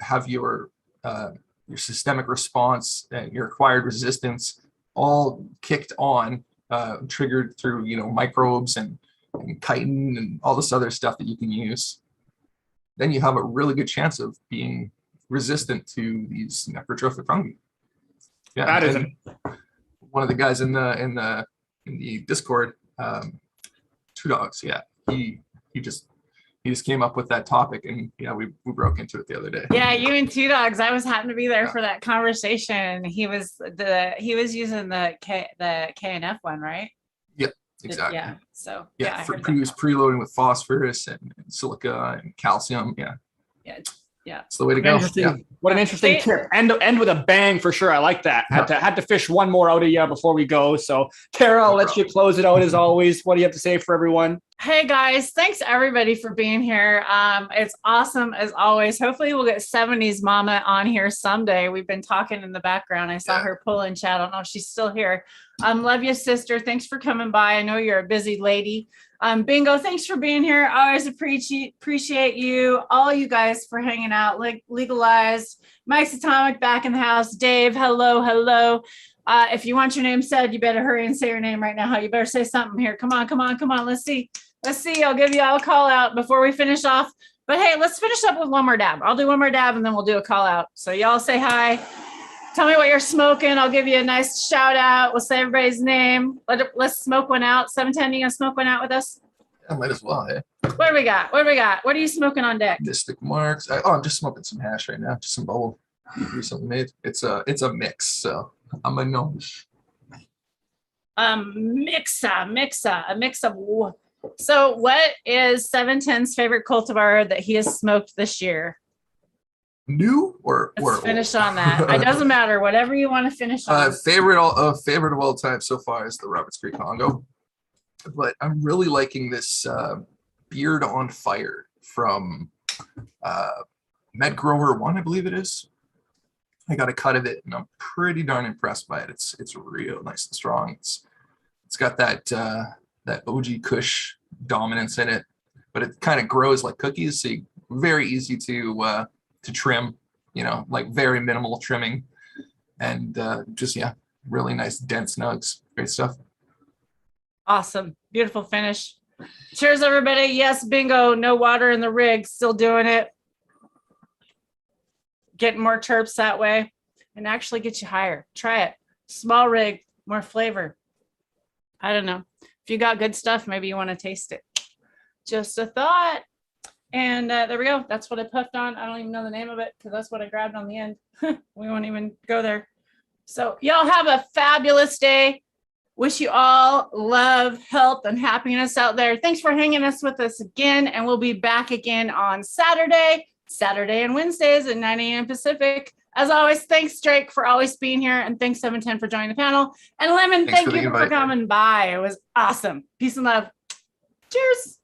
systemic response and your acquired resistance all kicked on, triggered through microbes and chitin and all this other stuff that you can use, then you have a really good chance of being resistant to these necrotrophic fungi. Yeah, that is one of the guys in the Discord, Two Dogs. Yeah, he just came up with that topic, and we broke into it the other day. Yeah, you and Two Dogs. I was happened to be there for that conversation. He was using the KNF one, right? Yep, exactly. Yeah. So yeah, he was preloading with phosphorus and silica and calcium. Yeah. Yeah. It's the way to go. Yeah. What an interesting tip. End with a bang for sure. I like that. Had to fish one more out of you before we go. So Tara, I'll let you close it out as always. What do you have to say for everyone? Hey guys, thanks everybody for being here. It's awesome as always. Hopefully we'll get 70s mama on here someday. We've been talking in the background. I saw her pull in chat. I don't know if she's still here. Love you, sister. Thanks for coming by. I know you're a busy lady. Bingo, thanks for being here. Always appreciate you. All you guys for hanging out. Like Legalized, Mike's Atomic back in the house. Dave, hello. If you want your name said, you better hurry and say your name right now. You better say something here. Come on. Let's see. I'll give you all a call out before we finish off. But hey, let's finish up with one more dab. I'll do one more dab and then we'll do a call out. So y'all say hi. Tell me what you're smoking. I'll give you a nice shout out. We'll say everybody's name. Let's smoke one out. 710, you gonna smoke one out with us? I might as well. Hey, What do we got? What are you smoking on deck? Mystic Marks. I'm just smoking some hash right now. Just some bubble recently made. It's a mix. So I'm a nose. A mix of. So what is 710's favorite cultivar that he has smoked this year? New or Let's finish on that. It doesn't matter. Whatever you want to finish on. Favorite of all time so far is the Roberts Creek Congo, but I'm really liking this Beard on Fire from Med Grower 1, I believe it is. I got a cut of it and I'm pretty darn impressed by it. It's real nice and strong. It's got that OG Kush dominance in it, but it kind of grows like cookies, so very easy to trim, like very minimal trimming, and just really nice dense nugs. Great stuff. Awesome. Beautiful finish. Cheers, everybody. Yes, bingo. No water in the rig. Still doing it. Getting more terps that way and actually get you higher. Try it. Small rig, more flavor. I don't know. If you got good stuff, maybe you want to taste it. Just a thought. And there we go. That's what I puffed on. I don't even know the name of it because that's what I grabbed on the end. We won't even go there. So y'all have a fabulous day. Wish you all love, health, and happiness out there. Thanks for hanging with us again. And we'll be back again on Saturday and Wednesdays at 9 a.m. Pacific. As always, thanks, Drake, for always being here. And thanks, 710, for joining the panel. And Lemon, Thanks thank for the you for invite. coming by. It was awesome. Peace and love. Cheers.